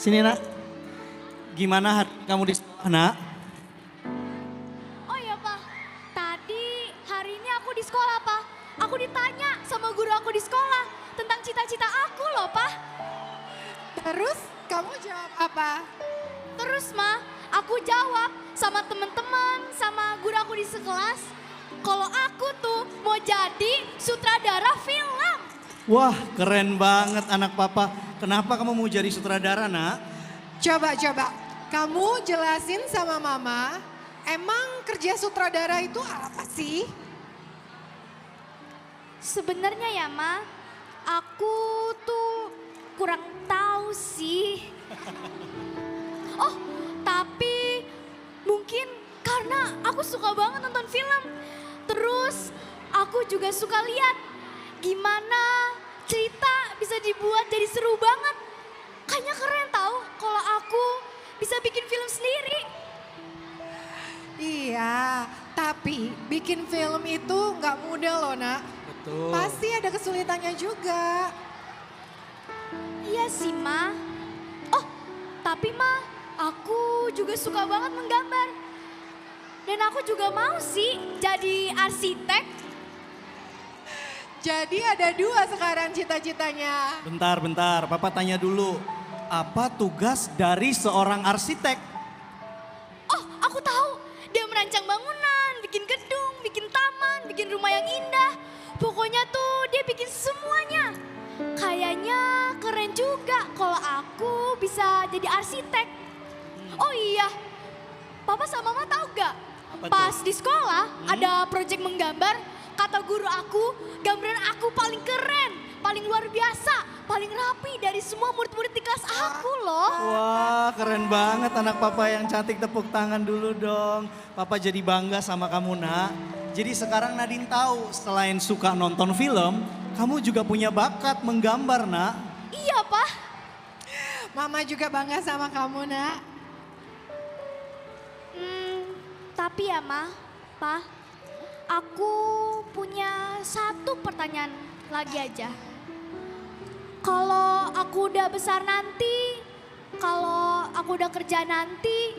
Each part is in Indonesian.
Sini nak. Gimana hari kamu di sekolah nak? Oh ya Pak, tadi hari ini aku di sekolah Pak. Aku ditanya sama guru aku di sekolah tentang cita-cita aku loh Pak. Terus kamu jawab apa? Terus Ma, aku jawab sama teman-teman, sama guru aku di sekelas. Kalau aku tuh mau jadi sutradara film. Wah keren banget anak papa. Kenapa kamu mau jadi sutradara nak? Coba, kamu jelasin sama mama, emang kerja sutradara itu apa sih? Sebenarnya ya Ma, aku tuh kurang tahu sih. Oh, tapi mungkin karena aku suka banget nonton film. Terus aku juga suka lihat gimana cerita bisa dibuat jadi seru banget. Kayaknya keren tahu kalau aku bisa bikin film sendiri. Iya, tapi bikin film itu nggak mudah loh nak. Betul. Pasti ada kesulitannya juga. Iya sih Ma. Oh, tapi Ma, aku juga suka banget menggambar. Dan aku juga mau sih jadi arsitek. Jadi ada dua sekarang cita-citanya. Bentar, papa tanya dulu. Apa tugas dari seorang arsitek? Oh, aku tahu. Dia merancang bangunan, bikin gedung, bikin taman, bikin rumah yang indah. Pokoknya tuh dia bikin semuanya. Kayaknya keren juga kalau aku bisa jadi arsitek. Oh iya, Papa sama Mama tahu gak? Apa tuh? Pas di sekolah ada proyek menggambar, kata guru aku, gambaran aku paling keren, paling luar biasa, paling rapi dari semua murid-murid di kelas aku loh. Wah keren banget anak papa yang cantik, tepuk tangan dulu dong. Papa jadi bangga sama kamu nak. Jadi sekarang Nadine tahu selain suka nonton film, kamu juga punya bakat menggambar nak. Iya Pak. Mama juga bangga sama kamu nak. Tapi ya Ma, Pa, aku punya satu pertanyaan lagi aja. Kalau aku udah besar nanti, kalau aku udah kerja nanti,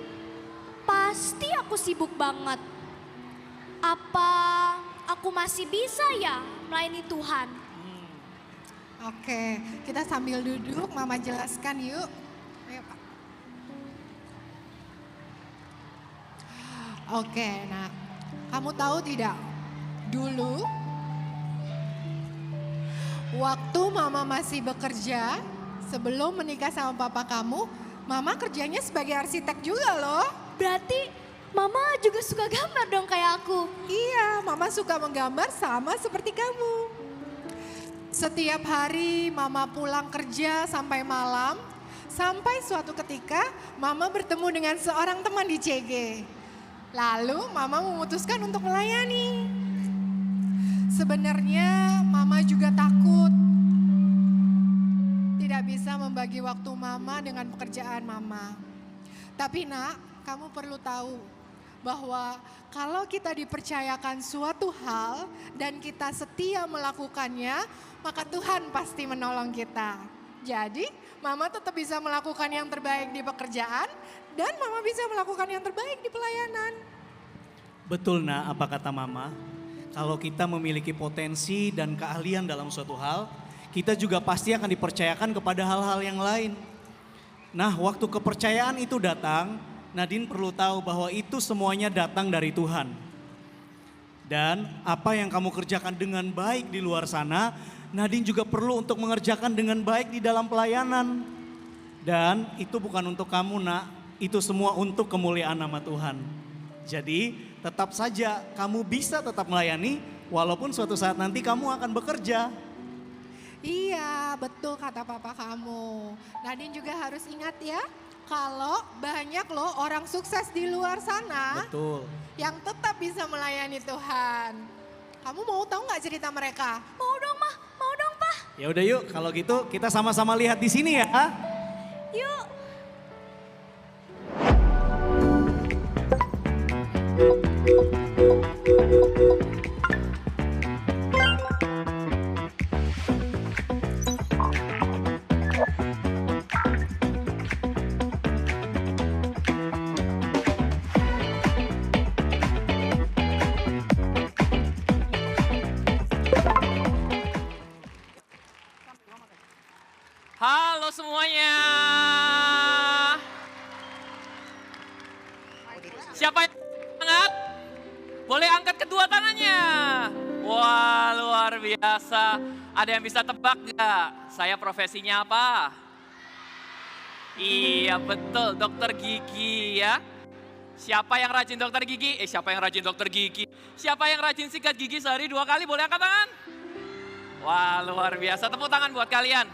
pasti aku sibuk banget. Apa aku masih bisa ya melayani Tuhan? Oke, kita sambil duduk, Mama jelaskan yuk. Ayo, Pak. Oke, nah kamu tahu tidak? Dulu, waktu Mama masih bekerja, sebelum menikah sama papa kamu, Mama kerjanya sebagai arsitek juga loh. Berarti Mama juga suka gambar dong kayak aku. Iya, Mama suka menggambar sama seperti kamu. Setiap hari Mama pulang kerja sampai malam, sampai suatu ketika Mama bertemu dengan seorang teman di CG. Lalu Mama memutuskan untuk melayani. Sebenarnya Mama juga takut tidak bisa membagi waktu Mama dengan pekerjaan Mama. Tapi nak, kamu perlu tahu bahwa kalau kita dipercayakan suatu hal dan kita setia melakukannya, maka Tuhan pasti menolong kita. Jadi Mama tetap bisa melakukan yang terbaik di pekerjaan dan Mama bisa melakukan yang terbaik di pelayanan. Betul nak apa kata mama? Kalau kita memiliki potensi dan keahlian dalam suatu hal, kita juga pasti akan dipercayakan kepada hal-hal yang lain. Nah waktu kepercayaan itu datang, Nadine perlu tahu bahwa itu semuanya datang dari Tuhan. Dan apa yang kamu kerjakan dengan baik di luar sana, Nadine juga perlu untuk mengerjakan dengan baik di dalam pelayanan. Dan itu bukan untuk kamu nak, itu semua untuk kemuliaan nama Tuhan. Jadi tetap saja kamu bisa tetap melayani walaupun suatu saat nanti kamu akan bekerja. Iya, betul kata papa kamu. Nadine juga harus ingat ya, kalau banyak loh orang sukses di luar sana Betul. yang tetap bisa melayani Tuhan. Kamu mau tahu nggak cerita mereka? Mau dong Ma, mau dong Pa. Ya udah yuk kalau gitu kita sama-sama lihat di sini ya. Yuk. Siapa yang semangat? Boleh angkat kedua tangannya. Wah, luar biasa. Ada yang bisa tebak nggak? Saya profesinya apa? Iya betul, dokter gigi ya. Siapa yang rajin dokter gigi? Siapa yang rajin dokter gigi? Siapa yang rajin sikat gigi sehari 2 kali? Boleh angkat tangan? Wah, luar biasa. Tepuk tangan buat kalian.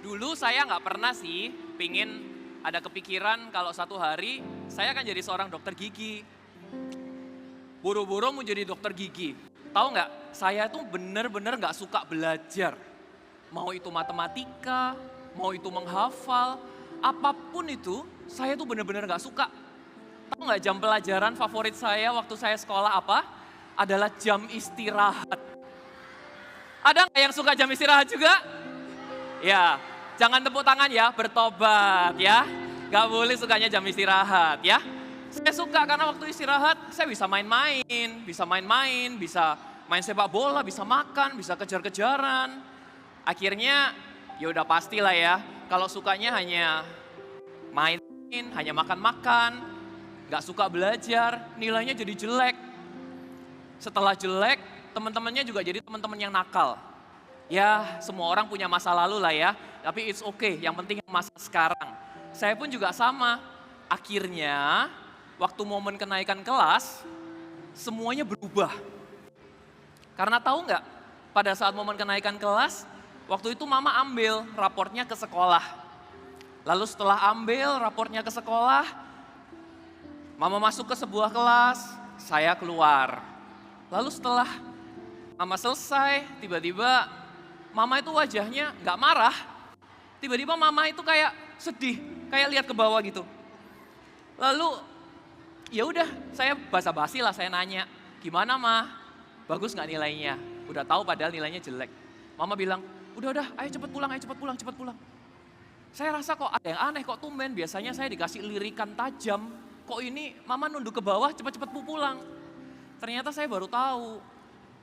Dulu saya nggak pernah sih pingin ada kepikiran kalau satu hari saya akan jadi seorang dokter gigi. Buru-buru mau jadi dokter gigi. Tahu nggak, saya tuh bener-bener nggak suka belajar. Mau itu matematika, mau itu menghafal, apapun itu saya tuh bener-bener nggak suka. Tahu nggak jam pelajaran favorit saya waktu saya sekolah apa? Adalah jam istirahat. Ada nggak yang suka jam istirahat juga? Ya, jangan tepuk tangan ya, bertobat ya. Gak boleh sukanya jam istirahat ya. Saya suka karena waktu istirahat saya bisa main-main, bisa main sepak bola, bisa makan, bisa kejar-kejaran. Akhirnya ya udah pastilah ya, kalau sukanya hanya main, hanya makan-makan, gak suka belajar, nilainya jadi jelek. Setelah jelek, teman-temannya juga jadi teman-teman yang nakal. Ya, semua orang punya masa lalu lah ya, tapi it's okay, yang penting masa sekarang. Saya pun juga sama, akhirnya waktu momen kenaikan kelas, semuanya berubah. Karena tahu nggak, pada saat momen kenaikan kelas, waktu itu mama ambil raportnya ke sekolah. Lalu setelah ambil raportnya ke sekolah, mama masuk ke sebuah kelas, saya keluar. Lalu setelah mama selesai, tiba-tiba mama itu wajahnya nggak marah. Tiba-tiba mama itu kayak sedih, kayak lihat ke bawah gitu. Lalu ya udah, saya basa-basi lah, saya nanya, gimana Ma? Bagus nggak nilainya? Udah tahu padahal nilainya jelek. Mama bilang, udah, ayo cepet pulang. Saya rasa kok ada yang aneh, kok tumben. Biasanya saya dikasih lirikan tajam, kok ini mama nunduk ke bawah, cepet-cepet pulang. Ternyata saya baru tahu,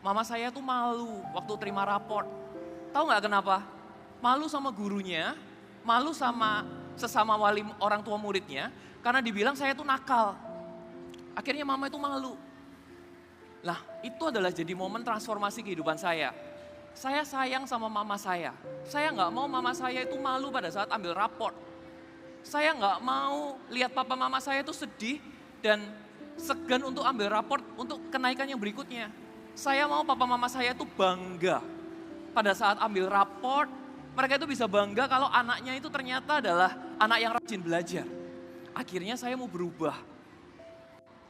mama saya tuh malu waktu terima raport. Tahu nggak kenapa? Malu sama gurunya, malu sama sesama wali orang tua muridnya, karena dibilang saya tuh nakal. Akhirnya mama itu malu. Nah, itu adalah jadi momen transformasi kehidupan saya. Saya sayang sama mama saya. Saya nggak mau mama saya itu malu pada saat ambil raport. Saya nggak mau lihat papa mama saya itu sedih dan segan untuk ambil raport untuk kenaikan yang berikutnya. Saya mau papa mama saya itu bangga. Pada saat ambil raport, mereka itu bisa bangga kalau anaknya itu ternyata adalah anak yang rajin belajar. Akhirnya saya mau berubah.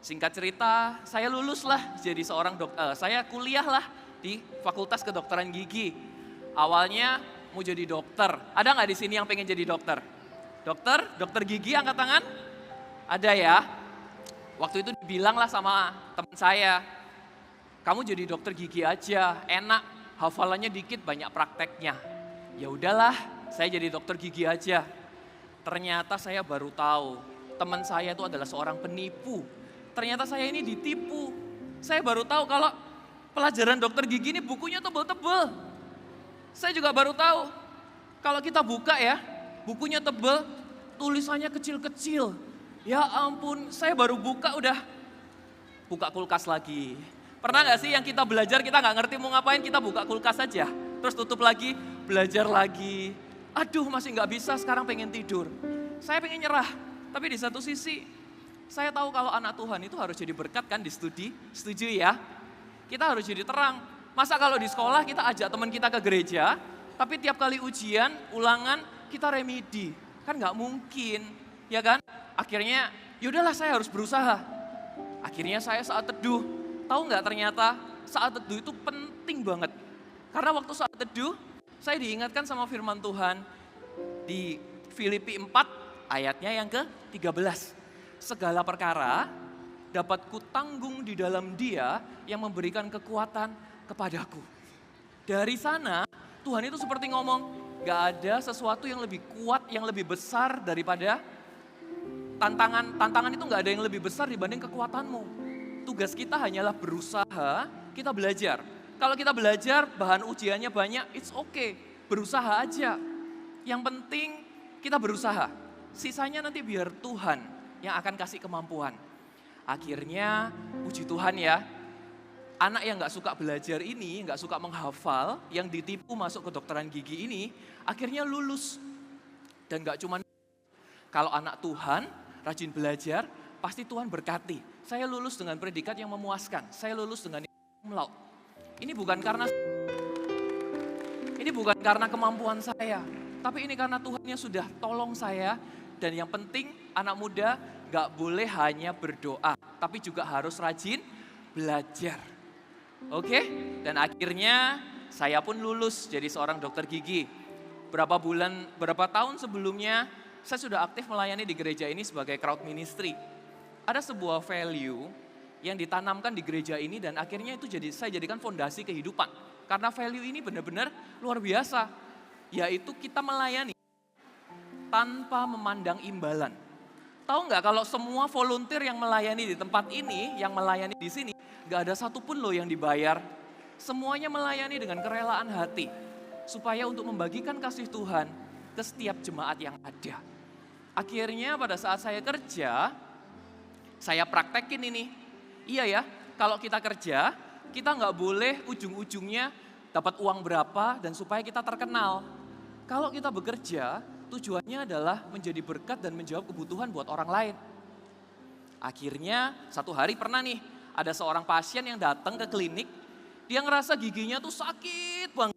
Singkat cerita, saya lulus lah jadi seorang dokter. Saya kuliah lah di Fakultas Kedokteran Gigi. Awalnya mau jadi dokter. Ada nggak di sini yang pengen jadi dokter? Dokter gigi angkat tangan? Ada ya? Waktu itu dibilang lah sama teman saya, kamu jadi dokter gigi aja, enak, hafalannya dikit, banyak prakteknya. Ya udahlah, saya jadi dokter gigi aja. Ternyata saya baru tahu, teman saya itu adalah seorang penipu. Ternyata saya ini ditipu. Saya baru tahu kalau pelajaran dokter gigi ini bukunya tebel-tebel. Saya juga baru tahu, kalau kita buka ya, bukunya tebel, tulisannya kecil-kecil. Ya ampun, saya baru buka udah buka kulkas lagi. Pernah gak sih yang kita belajar, kita gak ngerti mau ngapain, kita buka kulkas aja. Terus tutup lagi, belajar lagi. Aduh masih gak bisa, sekarang pengen tidur. Saya pengen nyerah, tapi di satu sisi saya tahu kalau anak Tuhan itu harus jadi berkat kan di studi. Setuju ya? Kita harus jadi terang. Masa kalau di sekolah kita ajak teman kita ke gereja, tapi tiap kali ujian, ulangan, kita remedi. Kan gak mungkin, ya kan? Akhirnya, yaudahlah saya harus berusaha. Akhirnya saya saat teduh, tahu nggak ternyata saat teduh itu penting banget. Karena waktu saat teduh, saya diingatkan sama firman Tuhan di Filipi 4 ayatnya yang ke-13. Segala perkara dapat kutanggung di dalam Dia yang memberikan kekuatan kepadaku. Dari sana Tuhan itu seperti ngomong, gak ada sesuatu yang lebih kuat, yang lebih besar daripada tantangan itu gak ada yang lebih besar dibanding kekuatanmu. Tugas kita hanyalah berusaha, kita belajar. Kalau kita belajar, bahan ujiannya banyak, it's okay. Berusaha aja. Yang penting kita berusaha. sisanya nanti biar Tuhan yang akan kasih kemampuan. Akhirnya, puji Tuhan ya, anak yang gak suka belajar ini, gak suka menghafal, yang ditipu masuk ke kedokteran gigi ini, akhirnya lulus. Dan gak cuma kalau anak Tuhan, rajin belajar, pasti Tuhan berkati. Saya lulus dengan predikat yang memuaskan, saya lulus dengan cum laude. Ini bukan karena kemampuan saya, tapi ini karena Tuhan yang sudah tolong saya. Dan yang penting anak muda gak boleh hanya berdoa, tapi juga harus rajin belajar. Oke? Dan akhirnya saya pun lulus jadi seorang dokter gigi. Berapa tahun sebelumnya saya sudah aktif melayani di gereja ini sebagai crowd ministry. Ada sebuah value yang ditanamkan di gereja ini dan akhirnya itu saya jadikan fondasi kehidupan. Karena value ini benar-benar luar biasa, yaitu kita melayani tanpa memandang imbalan. Tahu nggak kalau semua volunteer yang melayani di tempat ini, yang melayani di sini, nggak ada satupun loh yang dibayar. Semuanya melayani dengan kerelaan hati, supaya untuk membagikan kasih Tuhan ke setiap jemaat yang ada. Akhirnya pada saat saya kerja, saya praktekin ini. Iya ya, kalau kita kerja, kita nggak boleh ujung-ujungnya dapat uang berapa dan supaya kita terkenal. Kalau kita bekerja, tujuannya adalah menjadi berkat dan menjawab kebutuhan buat orang lain. Akhirnya satu hari pernah nih, ada seorang pasien yang datang ke klinik, dia ngerasa giginya tuh sakit banget.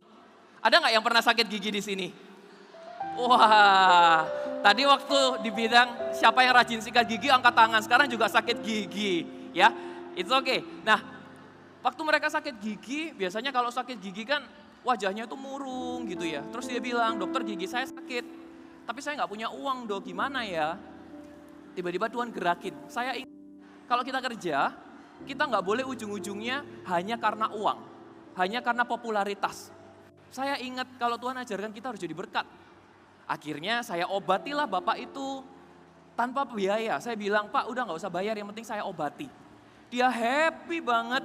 Ada nggak yang pernah sakit gigi di sini? Wah, tadi waktu dibilang siapa yang rajin sikat gigi angkat tangan, sekarang juga sakit gigi, ya. It's okay. Nah, waktu mereka sakit gigi, biasanya kalau sakit gigi kan wajahnya tuh murung gitu ya. Terus dia bilang, dokter gigi saya sakit. Tapi saya nggak punya uang dong, gimana ya? Tiba-tiba Tuhan gerakin. Saya ingat, kalau kita kerja, kita nggak boleh ujung-ujungnya hanya karena uang. Hanya karena popularitas. Saya ingat kalau Tuhan ajarkan kita harus jadi berkat. Akhirnya saya obatilah bapak itu tanpa biaya. Saya bilang, Pak udah nggak usah bayar, yang penting saya obati. Dia happy banget,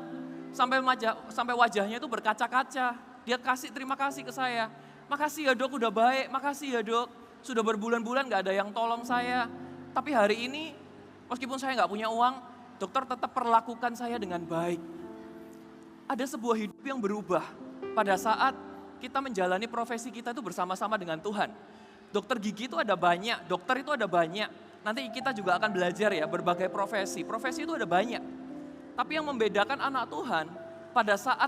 sampai wajahnya itu berkaca-kaca. Dia kasih terima kasih ke saya. Makasih ya dok, udah baik, makasih ya dok. Sudah berbulan-bulan gak ada yang tolong saya. Tapi hari ini, meskipun saya gak punya uang, dokter tetap perlakukan saya dengan baik. Ada sebuah hidup yang berubah pada saat kita menjalani profesi kita itu bersama-sama dengan Tuhan. Dokter gigi itu ada banyak, dokter itu ada banyak. Nanti kita juga akan belajar ya, berbagai profesi. Profesi itu ada banyak. Tapi yang membedakan anak Tuhan, pada saat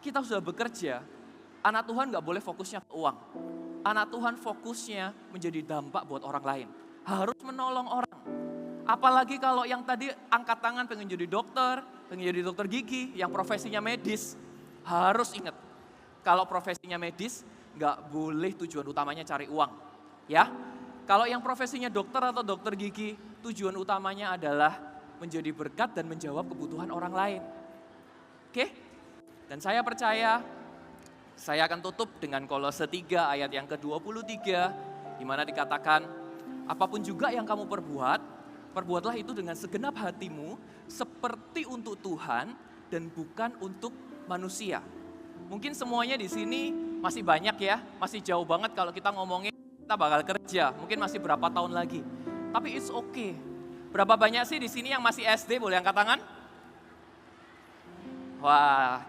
kita sudah bekerja, anak Tuhan gak boleh fokusnya ke uang. Anak Tuhan fokusnya menjadi dampak buat orang lain. Harus menolong orang. Apalagi kalau yang tadi angkat tangan pengen jadi dokter gigi, yang profesinya medis. Harus ingat, kalau profesinya medis gak boleh tujuan utamanya cari uang. Ya, kalau yang profesinya dokter atau dokter gigi, tujuan utamanya adalah menjadi berkat dan menjawab kebutuhan orang lain. Oke? Dan saya percaya, saya akan tutup dengan Kolose 3 ayat yang ke-23, di mana dikatakan, apapun juga yang kamu perbuat, perbuatlah itu dengan segenap hatimu, seperti untuk Tuhan dan bukan untuk manusia. Mungkin semuanya di sini masih banyak ya, masih jauh banget kalau kita ngomongin kita bakal kerja, mungkin masih berapa tahun lagi. Tapi it's okay. Berapa banyak sih di sini yang masih SD, boleh angkat tangan? Wah,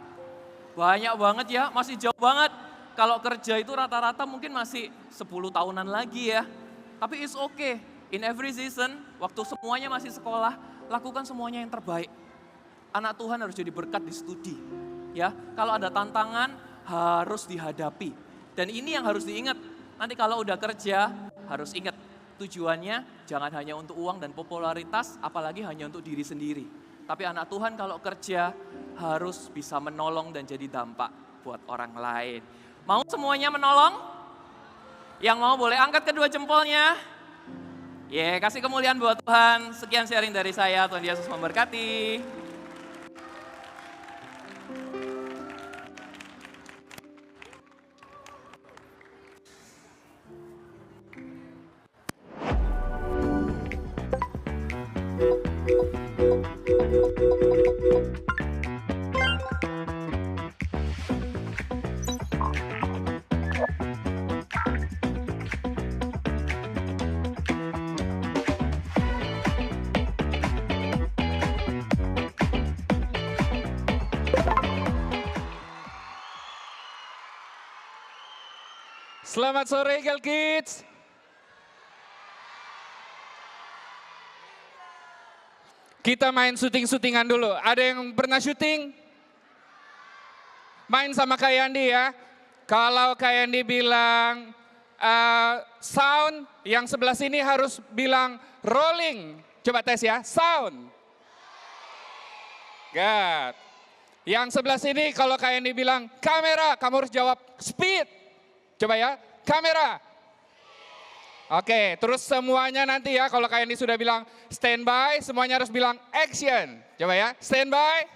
banyak banget ya, masih jauh banget. Kalau kerja itu rata-rata mungkin masih 10 tahunan lagi ya. Tapi it's okay. In every season, waktu semuanya masih sekolah, lakukan semuanya yang terbaik. Anak Tuhan harus jadi berkat di studi. Ya, kalau ada tantangan harus dihadapi. Dan ini yang harus diingat. Nanti kalau udah kerja, harus ingat tujuannya jangan hanya untuk uang dan popularitas, apalagi hanya untuk diri sendiri. Tapi anak Tuhan kalau kerja harus bisa menolong dan jadi dampak buat orang lain. Mau semuanya menolong? Yang mau boleh angkat kedua jempolnya. Kasih kemuliaan buat Tuhan. Sekian sharing dari saya, Tuhan Yesus memberkati. Selamat sore Eagle Kids. Kita main syuting-syutingan dulu. Ada yang pernah syuting? Main sama Kak Yandi ya. Kalau Kak Yandi bilang sound, yang sebelah sini harus bilang rolling. Coba tes ya, sound. Good. Yang sebelah sini kalau Kak Yandi bilang kamera, kamu harus jawab speed. Coba ya, kamera. Oke, terus semuanya nanti ya kalau Kak Yandi sudah bilang standby, semuanya harus bilang action. Coba ya, standby.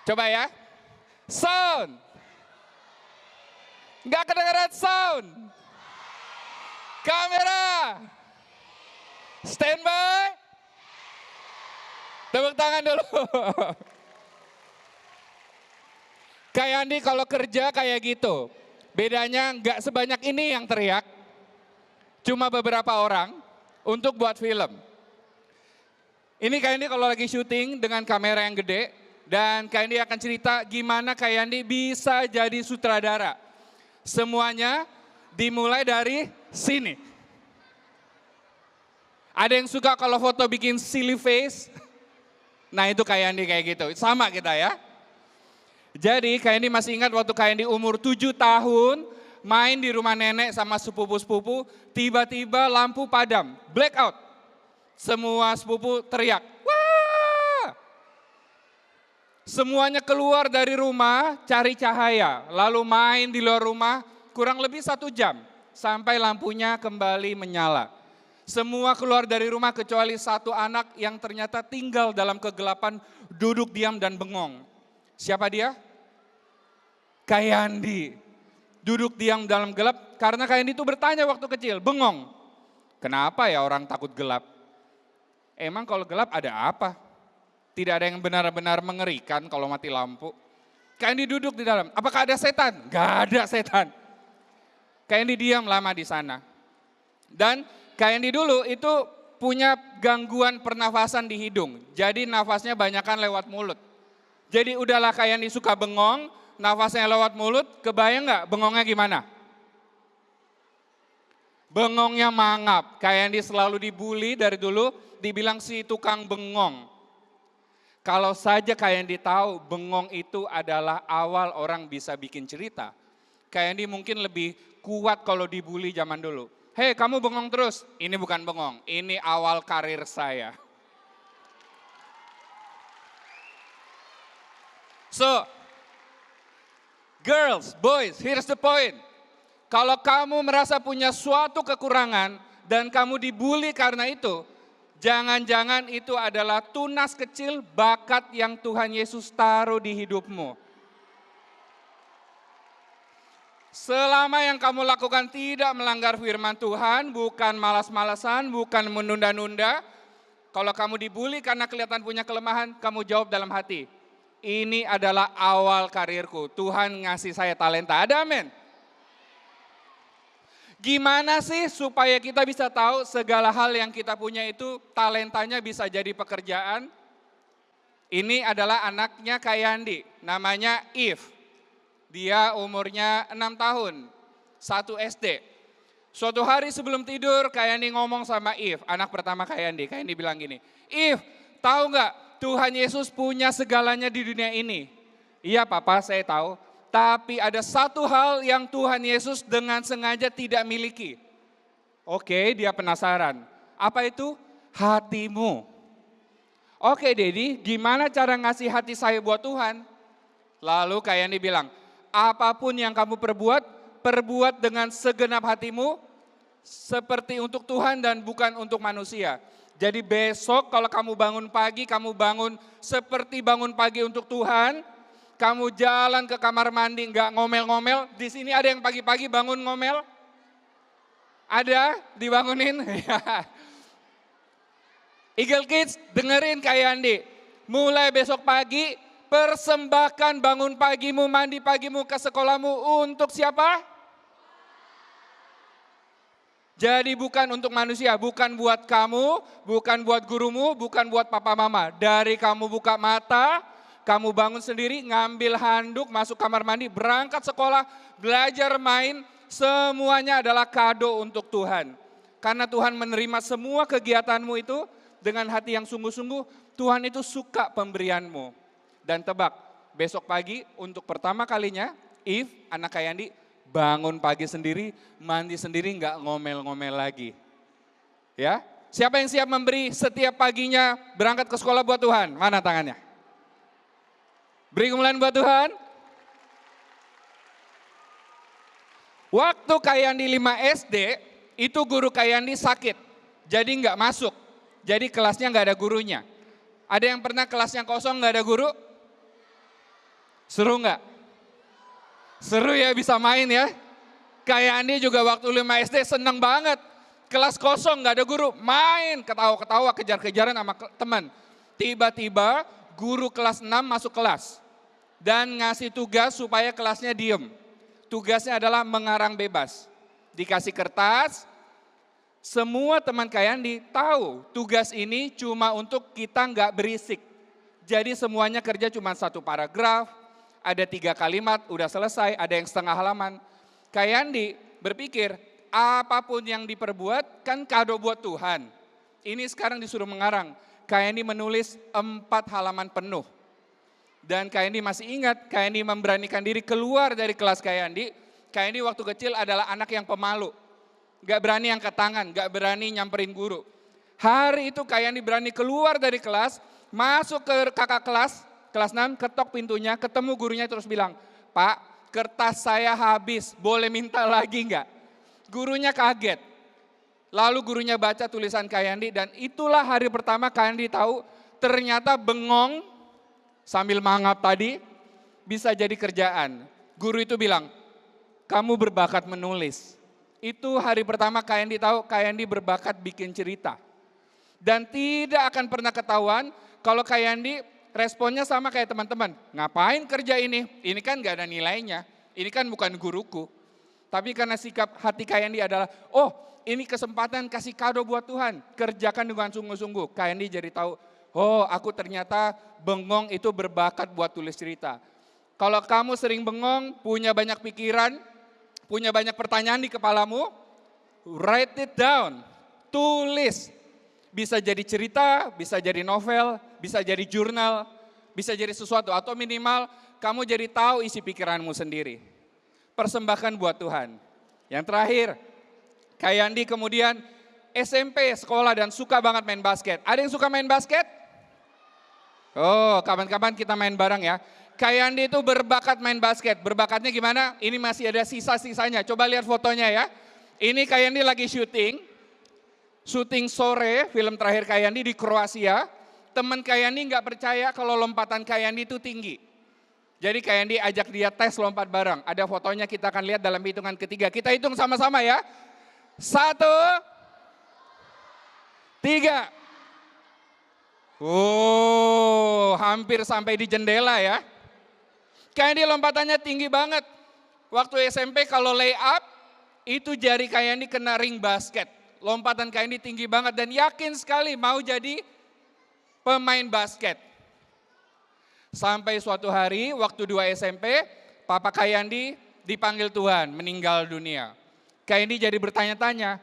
Coba ya, sound. Nggak kedengeran sound. Kamera. Standby. Tepuk tangan dulu. Kak Yandi kalau kerja kayak gitu. Bedanya nggak sebanyak ini yang teriak. Cuma beberapa orang untuk buat film. Ini Kak Yandi kalau lagi syuting dengan kamera yang gede. Dan Kak Yandi akan cerita gimana Kak Yandi bisa jadi sutradara. Semuanya dimulai dari sini. Ada yang suka kalau foto bikin silly face. Nah itu Kak Yandi kayak gitu. Sama kita ya. Jadi Kak Yandi masih ingat waktu Kak Yandi umur 7 tahun. Main di rumah nenek sama sepupu-sepupu. Tiba-tiba lampu padam. Blackout. Semua sepupu teriak. Wah! Semuanya keluar dari rumah cari cahaya. Lalu main di luar rumah kurang lebih 1 jam. Sampai lampunya kembali menyala. Semua keluar dari rumah kecuali 1 anak yang ternyata tinggal dalam kegelapan, duduk diam dan bengong. Siapa dia? Kak Yandi. Duduk diam dalam gelap karena Kak Yandi itu bertanya waktu kecil, bengong. Kenapa ya orang takut gelap? Emang kalau gelap ada apa? Tidak ada yang benar-benar mengerikan kalau mati lampu. Kak Yandi duduk di dalam, apakah ada setan? Gak ada setan. Kak Yandi diam lama di sana. Dan Kak Yandi dulu itu punya gangguan pernafasan di hidung. Jadi nafasnya banyakan lewat mulut. Jadi udahlah Kak Yandi suka bengong, nafasnya lewat mulut, kebayang nggak bengongnya gimana? Bengongnya mangap. Kak Yandi selalu dibully dari dulu, dibilang si tukang bengong. Kalau saja Kak Yandi tahu bengong itu adalah awal orang bisa bikin cerita. Kak Yandi mungkin lebih kuat kalau dibully zaman dulu. Hei kamu bengong terus, ini bukan bengong, ini awal karir saya. So, girls, boys, here's the point. Kalau kamu merasa punya suatu kekurangan dan kamu dibully karena itu, jangan-jangan itu adalah tunas kecil bakat yang Tuhan Yesus taruh di hidupmu. Selama yang kamu lakukan tidak melanggar firman Tuhan, bukan malas-malasan, bukan menunda-nunda. Kalau kamu dibully karena kelihatan punya kelemahan, kamu jawab dalam hati. Ini adalah awal karirku, Tuhan ngasih saya talenta, ada amin. Gimana sih supaya kita bisa tahu segala hal yang kita punya itu talentanya bisa jadi pekerjaan? Ini adalah anaknya Kak Yandi, namanya If. Dia umurnya 6 tahun, 1 SD. Suatu hari sebelum tidur Kak Yandi ngomong sama If, anak pertama Kak Yandi. Kak Yandi bilang gini, If tahu nggak Tuhan Yesus punya segalanya di dunia ini? Iya Papa saya tahu, tapi ada satu hal yang Tuhan Yesus dengan sengaja tidak miliki. Oke dia penasaran, apa itu? Hatimu. Oke Dedi, gimana cara ngasih hati saya buat Tuhan? Lalu Kak Yandi bilang, apapun yang kamu perbuat, perbuat dengan segenap hatimu seperti untuk Tuhan dan bukan untuk manusia. Jadi besok kalau kamu bangun pagi, kamu bangun seperti bangun pagi untuk Tuhan. Kamu jalan ke kamar mandi nggak ngomel-ngomel. Di sini ada yang pagi-pagi bangun ngomel? Ada? Dibangunin? Eagle Kids dengerin Kak Yandi. Mulai besok pagi persembahkan bangun pagimu, mandi pagimu ke sekolahmu untuk siapa? Jadi bukan untuk manusia, bukan buat kamu, bukan buat gurumu, bukan buat papa mama. Dari kamu buka mata, Kamu bangun sendiri, ngambil handuk, masuk kamar mandi, berangkat sekolah, belajar main, semuanya adalah kado untuk Tuhan. Karena Tuhan menerima semua kegiatanmu itu dengan hati yang sungguh-sungguh, Tuhan itu suka pemberianmu. Dan tebak, besok pagi untuk pertama kalinya, Eve, anak Kayandi, bangun pagi sendiri, mandi sendiri, nggak ngomel-ngomel lagi. Ya, siapa yang siap memberi setiap paginya berangkat ke sekolah buat Tuhan? Mana tangannya? Beri kemuliaan buat Tuhan. Waktu Kayandi 5 SD, itu guru Kayandi sakit. Jadi nggak masuk. Jadi kelasnya nggak ada gurunya. Ada yang pernah kelasnya kosong nggak ada guru? Seru nggak? Seru ya, bisa main ya. Kayandi juga waktu 5 SD seneng banget. Kelas kosong nggak ada guru, main ketawa-ketawa kejar-kejaran sama teman. Tiba-tiba guru kelas 6 masuk kelas. Dan ngasih tugas supaya kelasnya diem. Tugasnya adalah mengarang bebas. Dikasih kertas, semua teman Kayandi tahu tugas ini cuma untuk kita nggak berisik. Jadi semuanya kerja cuma 1 paragraf, ada 3 kalimat, udah selesai, ada yang setengah halaman. Kayandi berpikir, apapun yang diperbuat kan kado buat Tuhan. Ini sekarang disuruh mengarang. Kayandi menulis 4 halaman penuh. Dan Kayandi masih ingat, Kayandi memberanikan diri keluar dari kelas Kayandi. Kayandi waktu kecil adalah anak yang pemalu. Gak berani angkat tangan, gak berani nyamperin guru. Hari itu Kayandi berani keluar dari kelas, masuk ke kakak kelas 6, ketok pintunya, ketemu gurunya terus bilang, Pak, kertas saya habis, boleh minta lagi enggak? Gurunya kaget. Lalu gurunya baca tulisan Kayandi dan itulah hari pertama Kayandi tahu ternyata bengong sambil mangap tadi bisa jadi kerjaan. Guru itu bilang, kamu berbakat menulis. Itu hari pertama Kayandi tahu Kayandi berbakat bikin cerita. Dan tidak akan pernah ketahuan kalau Kayandi responnya sama kayak teman-teman. Ngapain kerja ini? Ini kan gak ada nilainya. Ini kan bukan guruku. Tapi karena sikap hati Kayandi adalah, oh ini kesempatan kasih kado buat Tuhan. Kerjakan dengan sungguh-sungguh. Kayandi jadi tahu, oh aku ternyata bengong itu berbakat buat tulis cerita. Kalau kamu sering bengong, punya banyak pikiran, punya banyak pertanyaan di kepalamu, write it down, tulis. Bisa jadi cerita, bisa jadi novel, bisa jadi jurnal, bisa jadi sesuatu. Atau minimal kamu jadi tahu isi pikiranmu sendiri. Persembahkan buat Tuhan. Yang terakhir, Kayandi kemudian SMP, sekolah dan suka banget main basket. Ada yang suka main basket? Oh, kapan-kapan kita main bareng ya. Kayandi itu berbakat main basket. Berbakatnya gimana? Ini masih ada sisa-sisanya. Coba lihat fotonya ya. Ini Kayandi lagi syuting. Syuting sore, film terakhir Kayandi di Kroasia. Teman Kayandi nggak percaya kalau lompatan Kayandi itu tinggi. Jadi Kayandi ajak dia tes lompat bareng. Ada fotonya, kita akan lihat dalam hitungan ketiga. Kita hitung sama-sama ya. 1, 3. Oh, hampir sampai di jendela ya. Kayandi lompatannya tinggi banget. Waktu SMP kalau lay up, itu jari Kayandi kena ring basket. Lompatan Kayandi tinggi banget dan yakin sekali mau jadi pemain basket. Sampai suatu hari waktu 2 SMP, Papa Kayandi dipanggil Tuhan, meninggal dunia. Kayandi jadi bertanya-tanya,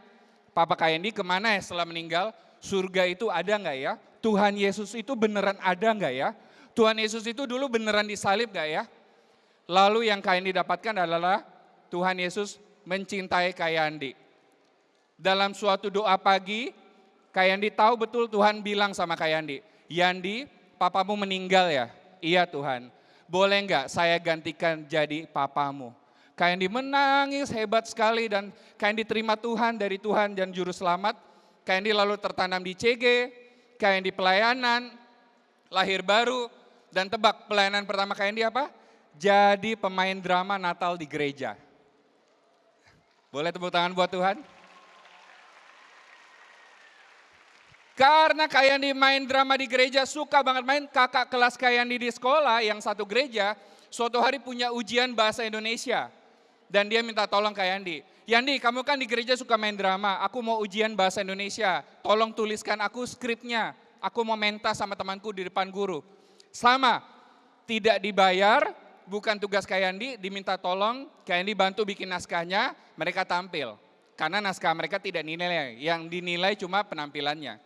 Papa Kayandi kemana ya setelah meninggal? Surga itu ada nggak ya? Tuhan Yesus itu beneran ada nggak ya? Tuhan Yesus itu dulu beneran disalib nggak ya? Lalu yang Kayandi dapatkan adalah Tuhan Yesus mencintai Kayandi. Dalam suatu doa pagi, Kayandi tahu betul Tuhan bilang sama Kayandi, Yandi, papamu meninggal ya? Iya Tuhan, boleh nggak saya gantikan jadi papamu? Kayandi menangis hebat sekali dan Kayandi terima Tuhan dari Tuhan dan Juru Selamat. Kayandi lalu tertanam di CG, Kayandi pelayanan, lahir baru, dan tebak pelayanan pertama Kayandi apa? Jadi pemain drama Natal di gereja. Boleh tepuk tangan buat Tuhan? Karena Kayandi main drama di gereja, suka banget main, kakak kelas Kayandi di sekolah yang satu gereja, suatu hari punya ujian bahasa Indonesia. Dan dia minta tolong Kayandi, Yandi kamu kan di gereja suka main drama, aku mau ujian bahasa Indonesia, tolong tuliskan aku skripnya, aku mau mentas sama temanku di depan guru. Sama, tidak dibayar, bukan tugas Kayandi, diminta tolong, Kayandi bantu bikin naskahnya, mereka tampil. Karena naskah mereka tidak dinilai, yang dinilai cuma penampilannya.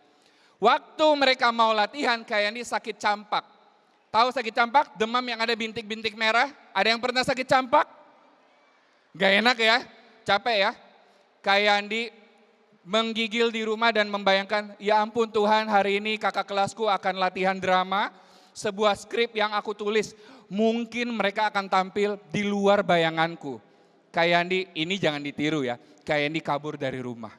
Waktu mereka mau latihan, Kayandi sakit campak. Tahu sakit campak? Demam yang ada bintik-bintik merah. Ada yang pernah sakit campak? Gak enak ya, capek ya. Kayandi menggigil di rumah dan membayangkan, ya ampun Tuhan, hari ini kakak kelasku akan latihan drama, sebuah skrip yang aku tulis. Mungkin mereka akan tampil di luar bayanganku. Kayandi, ini jangan ditiru ya, Kayandi kabur dari rumah.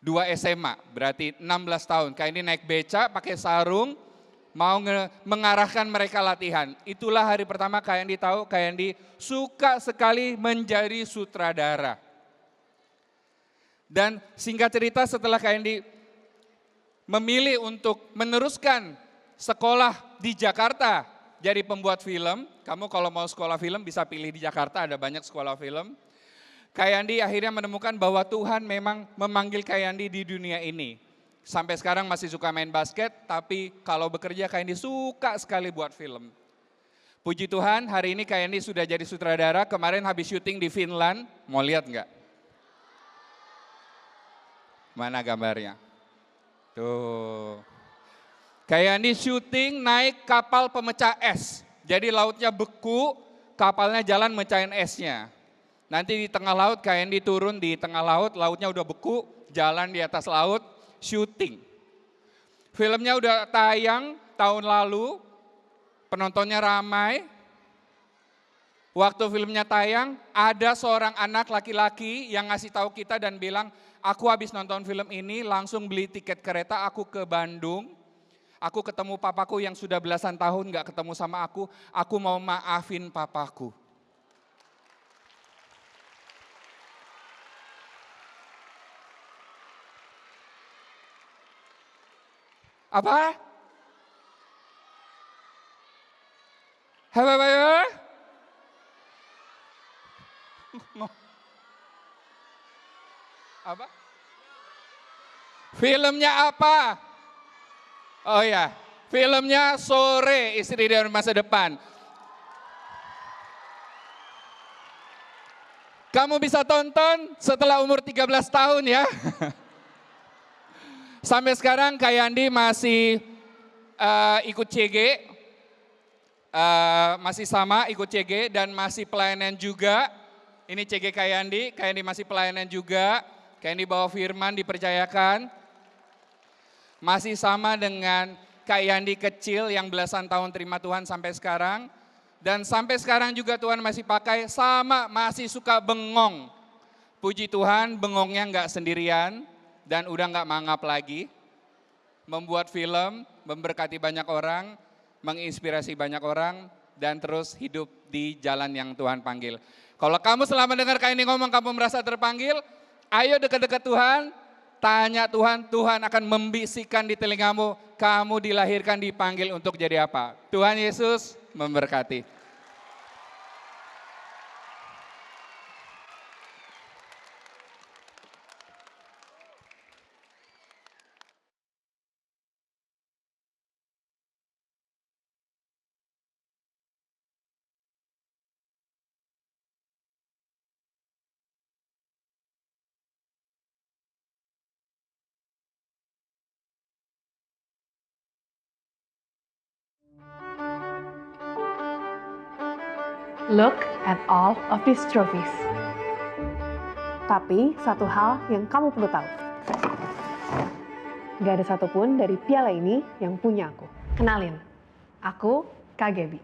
2 SMA, berarti 16 tahun. Kayandi naik beca, pakai sarung, mau mengarahkan mereka latihan. Itulah hari pertama Kayandi tahu, Kayandi suka sekali menjadi sutradara. Dan singkat cerita setelah Kayandi memilih untuk meneruskan sekolah di Jakarta jadi pembuat film, kamu kalau mau sekolah film bisa pilih di Jakarta, ada banyak sekolah film. Kayandi akhirnya menemukan bahwa Tuhan memang memanggil Kayandi di dunia ini. Sampai sekarang masih suka main basket, tapi kalau bekerja Kayandi suka sekali buat film. Puji Tuhan, hari ini Kayandi sudah jadi sutradara, kemarin habis syuting di Finland, mau lihat nggak? Mana gambarnya? Tuh. Kayandi syuting naik kapal pemecah es. Jadi lautnya beku, kapalnya jalan mecahin esnya. Nanti di tengah laut Kayandi turun di tengah laut, lautnya udah beku, jalan di atas laut, syuting. Filmnya udah tayang tahun lalu, penontonnya ramai. Waktu filmnya tayang, ada seorang anak laki-laki yang ngasih tahu kita dan bilang, aku habis nonton film ini langsung beli tiket kereta aku ke Bandung. Aku ketemu papaku yang sudah belasan tahun gak ketemu sama aku mau maafin papaku. Apa? Apa? Filmnya apa? Oh ya, filmnya Sore, Istri dari Masa Depan. Kamu bisa tonton setelah umur 13 tahun ya. Sampai sekarang Kayandi masih ikut CG, masih sama ikut CG dan masih pelayanan juga. Ini CG Kayandi masih pelayanan juga. Kayandi bawa firman dipercayakan. Masih sama dengan Kayandi kecil yang belasan tahun terima Tuhan sampai sekarang. Dan sampai sekarang juga Tuhan masih pakai sama, masih suka bengong. Puji Tuhan bengongnya enggak sendirian. Dan udah nggak mangap lagi, membuat film, memberkati banyak orang, menginspirasi banyak orang, dan terus hidup di jalan yang Tuhan panggil. Kalau kamu selama dengar Kayandi ngomong, kamu merasa terpanggil, ayo dekat-dekat Tuhan, tanya Tuhan, Tuhan akan membisikkan di telingamu, kamu dilahirkan dipanggil untuk jadi apa. Tuhan Yesus memberkati. Look at all of these trophies. Tapi satu hal yang kamu perlu tahu. Gak ada satupun dari piala ini yang punya aku. Kenalin, aku Kak Gaby.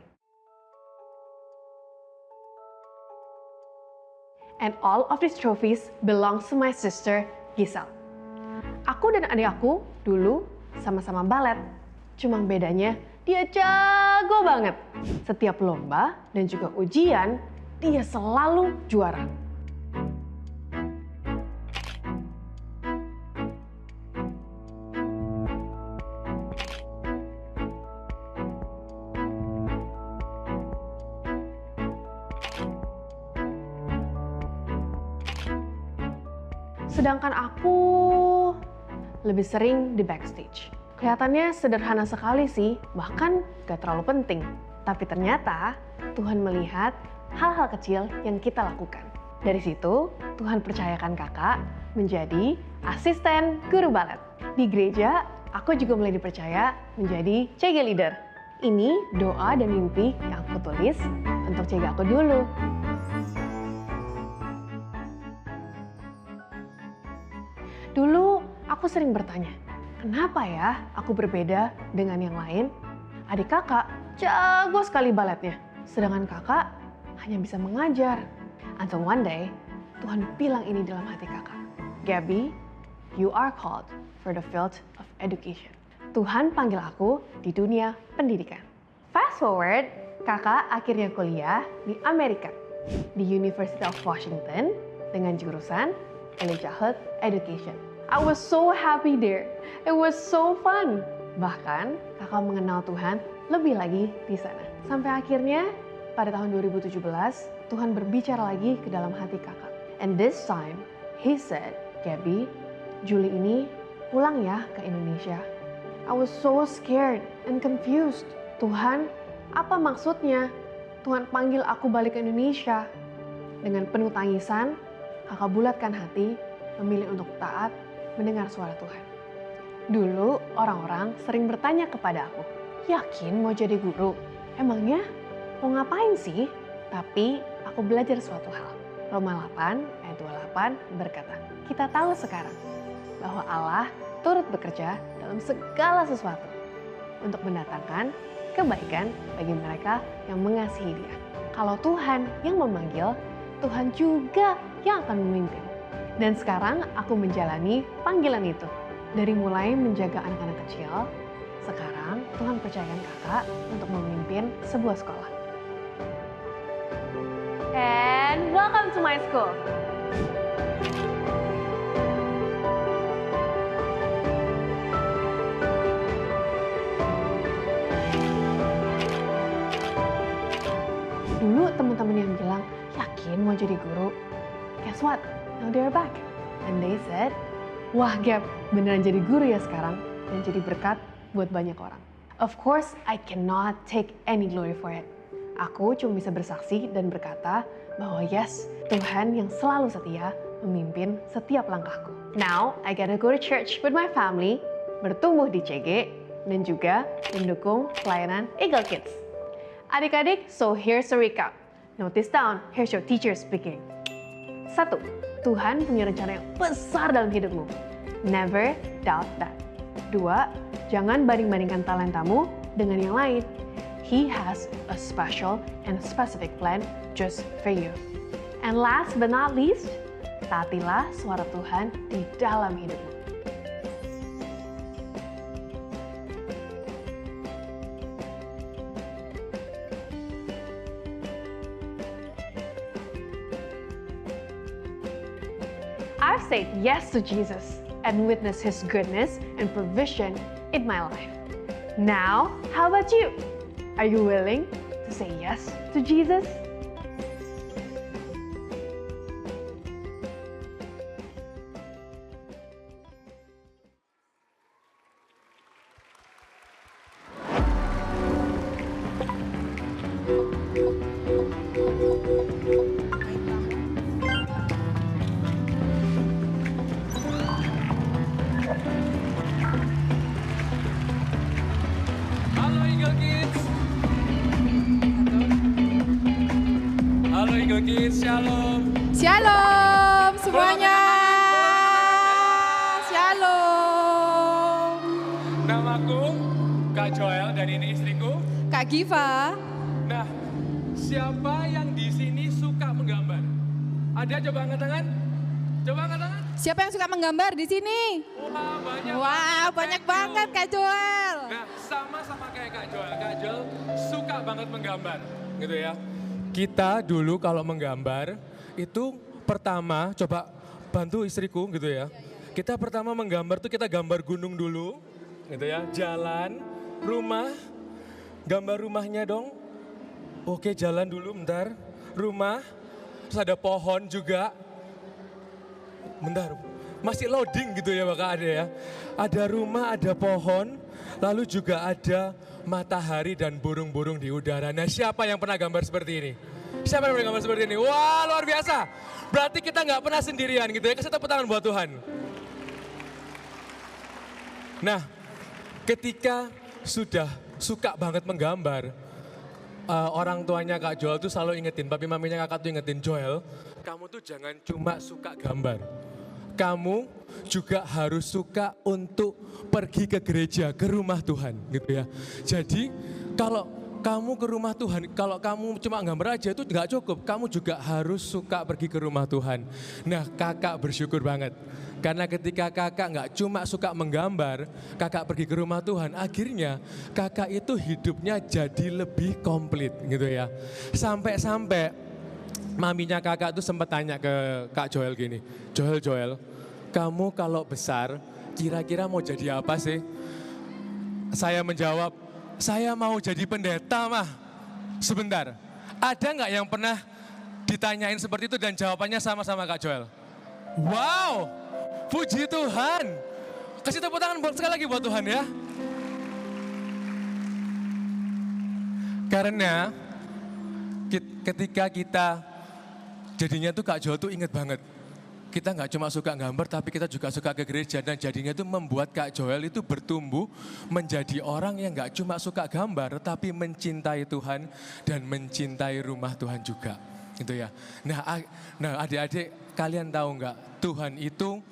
And all of these trophies belongs to my sister Giselle. Aku dan adik aku dulu sama-sama balet. Cuma bedanya dia jago banget. Setiap lomba dan juga ujian, dia selalu juara. Sedangkan aku lebih sering di backstage. Kelihatannya sederhana sekali sih, bahkan gak terlalu penting. Tapi ternyata Tuhan melihat hal-hal kecil yang kita lakukan. Dari situ, Tuhan percayakan kakak menjadi asisten guru balet. Di gereja, aku juga mulai dipercaya menjadi CG leader. Ini doa dan mimpi yang aku tulis untuk CG aku dulu. Dulu aku sering bertanya, kenapa ya aku berbeda dengan yang lain? Adik kakak jago sekali baletnya, sedangkan kakak hanya bisa mengajar. Until one day, Tuhan bilang ini dalam hati kakak, Gabby, you are called for the field of education. Tuhan panggil aku di dunia pendidikan. Fast forward, kakak akhirnya kuliah di Amerika, di University of Washington dengan jurusan Early Childhood Education. I was so happy there. It was so fun. Bahkan kakak mengenal Tuhan lebih lagi di sana. Sampai akhirnya pada tahun 2017, Tuhan berbicara lagi ke dalam hati kakak. And this time, He said, Gabby, Juli ini pulang ya ke Indonesia. I was so scared and confused. Tuhan, apa maksudnya? Tuhan panggil aku balik ke Indonesia. Dengan penuh tangisan, kakak bulatkan hati, memilih untuk taat mendengar suara Tuhan. Dulu orang-orang sering bertanya kepada aku, yakin mau jadi guru? Emangnya mau ngapain sih? Tapi aku belajar suatu hal. Roma 8 ayat 28 berkata, kita tahu sekarang bahwa Allah turut bekerja dalam segala sesuatu untuk mendatangkan kebaikan bagi mereka yang mengasihi Dia. Kalau Tuhan yang memanggil, Tuhan juga yang akan memimpin. Dan sekarang aku menjalani panggilan itu. Dari mulai menjaga anak-anak kecil, sekarang Tuhan percayakan kakak untuk memimpin sebuah sekolah. And welcome to my school. Dulu teman-teman yang bilang, yakin mau jadi guru? Guess what? Now they're back. And they said, wah Gab, beneran jadi guru ya sekarang. Dan jadi berkat buat banyak orang. Of course, I cannot take any glory for it. Aku cuma bisa bersaksi dan berkata bahwa yes, Tuhan yang selalu setia memimpin setiap langkahku. Now, I gotta go to church with my family, bertumbuh di CG, dan juga mendukung pelayanan Eagle Kids. Adik-adik, so here's a recap. Notice down, here's your teacher speaking. 1. Tuhan punya rencana yang besar dalam hidupmu. Never doubt that. 2. Jangan banding-bandingkan talentamu dengan yang lain. He has a special and specific plan just for you. And last but not least, taatilah suara Tuhan di dalam hidupmu. I've said yes to Jesus and witnessed His goodness and provision in my life. Now, how about you? Are you willing to say yes to Jesus? Halo Eagle Kids. Halo Eagle Kids, shalom. Shalom semuanya. Shalom. Namaku Kak Joel dan ini istriku. Kak Giva. Nah, siapa yang di sini suka menggambar? Ada, coba angkat tangan. Coba angkat tangan. Siapa yang suka menggambar di sini? Wah, banyak. Wah, banyak banget Kak Joel. Nah, sama-sama kayak Kak Joel. Kak Joel suka banget menggambar, gitu ya. Kita dulu kalau menggambar, itu pertama, coba bantu istriku gitu ya. Kita pertama menggambar tuh kita gambar gunung dulu, gitu ya. Jalan, rumah, gambar rumahnya dong. Oke, jalan dulu bentar. Rumah, terus ada pohon juga. Bentar, masih loading gitu ya Bapak ada ya. Ada rumah, ada pohon, lalu juga ada matahari dan burung-burung di udara. Nah, siapa yang pernah gambar seperti ini? Siapa yang pernah gambar seperti ini? Wah, luar biasa. Berarti kita nggak pernah sendirian gitu ya. Kasih tepuk tangan buat Tuhan. Nah, ketika sudah suka banget menggambar, orang tuanya Kak Joel tuh selalu ingetin, papi maminya kakak tuh ingetin, Joel, kamu tuh jangan cuma suka gambar. Kamu juga harus suka untuk pergi ke gereja, ke rumah Tuhan gitu ya. Jadi kalau kamu ke rumah Tuhan, kalau kamu cuma gambar aja itu nggak cukup, kamu juga harus suka pergi ke rumah Tuhan. Nah, kakak bersyukur banget. Karena ketika kakak nggak cuma suka menggambar, kakak pergi ke rumah Tuhan, akhirnya kakak itu hidupnya jadi lebih komplit gitu ya. Sampai-sampai maminya kakak tuh sempat tanya ke Kak Joel gini, Joel, kamu kalau besar kira-kira mau jadi apa sih? Saya menjawab, saya mau jadi pendeta mah. Sebentar, ada nggak yang pernah ditanyain seperti itu dan jawabannya sama-sama Kak Joel? Wow, puji Tuhan. Kasih tepuk tangan sekali lagi buat Tuhan ya. Karena ketika kita jadinya tuh Kak Joel tuh inget banget. Kita nggak cuma suka gambar tapi kita juga suka ke gereja. Dan jadinya tuh membuat Kak Joel itu bertumbuh menjadi orang yang nggak cuma suka gambar tapi mencintai Tuhan dan mencintai rumah Tuhan juga. Gitu ya. Nah adik-adik kalian tahu nggak Tuhan itu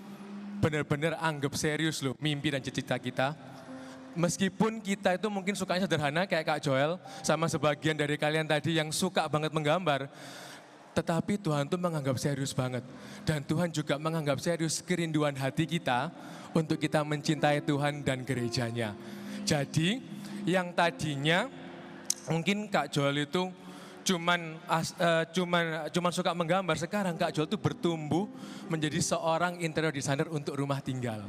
benar-benar anggap serius loh mimpi dan cita-cita kita. Meskipun kita itu mungkin sukanya sederhana kayak Kak Joel sama sebagian dari kalian tadi yang suka banget menggambar. Tetapi Tuhan tuh menganggap serius banget. Dan Tuhan juga menganggap serius kerinduan hati kita untuk kita mencintai Tuhan dan gerejanya. Jadi yang tadinya mungkin Kak Joel itu cuman suka menggambar, sekarang Kak Joel tuh bertumbuh menjadi seorang interior designer untuk rumah tinggal.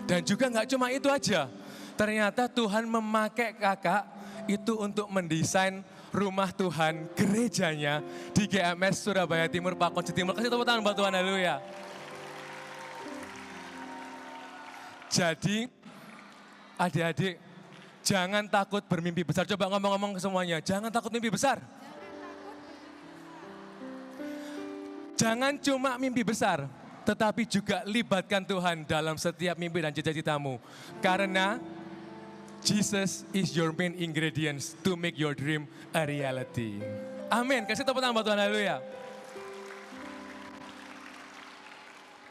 Dan juga nggak cuma itu aja. Ternyata Tuhan memakai kakak itu untuk mendesain rumah Tuhan, gerejanya di GMS Surabaya Timur, Pakonsi Timur. Kasih tepuk tangan buat Tuhan, haleluya. Jadi adik-adik jangan takut bermimpi besar. Coba ngomong-ngomong ke semuanya, jangan takut mimpi besar. Jangan cuma mimpi besar, tetapi juga libatkan Tuhan dalam setiap mimpi dan cita-citamu. Karena Jesus is your main ingredients to make your dream a reality. Amin. Kasih tepuk tangan buat Tuhan, haleluya.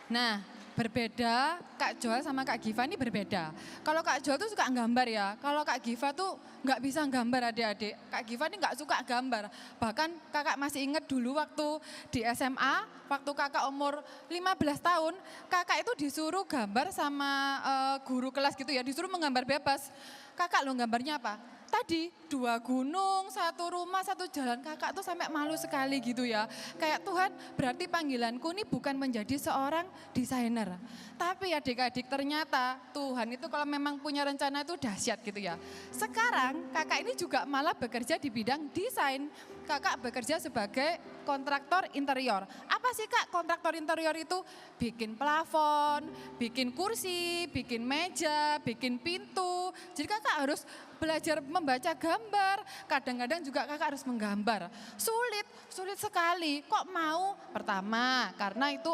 Nah, berbeda Kak Joel sama Kak Giva ini berbeda. Kalau Kak Joel tuh suka gambar ya, kalau Kak Giva tuh nggak bisa gambar adik-adik. Kak Giva ini nggak suka gambar. Bahkan kakak masih ingat dulu waktu di SMA, waktu kakak umur 15 tahun, kakak itu disuruh gambar sama guru kelas gitu ya, disuruh menggambar bebas. Kakak lo gambarnya apa? Tadi 2 gunung, 1 rumah, 1 jalan. Kakak tuh sampai malu sekali gitu ya. Kayak Tuhan berarti panggilanku ini bukan menjadi seorang desainer. Tapi adik-adik ternyata Tuhan itu kalau memang punya rencana itu dahsyat gitu ya. Sekarang kakak ini juga malah bekerja di bidang desain. Kakak bekerja sebagai kontraktor interior. Apa sih Kak kontraktor interior itu? Bikin plafon, bikin kursi, bikin meja, bikin pintu. Jadi kakak harus belajar membaca gambar. Kadang-kadang juga kakak harus menggambar. Sulit sekali. Kok mau? Pertama, karena itu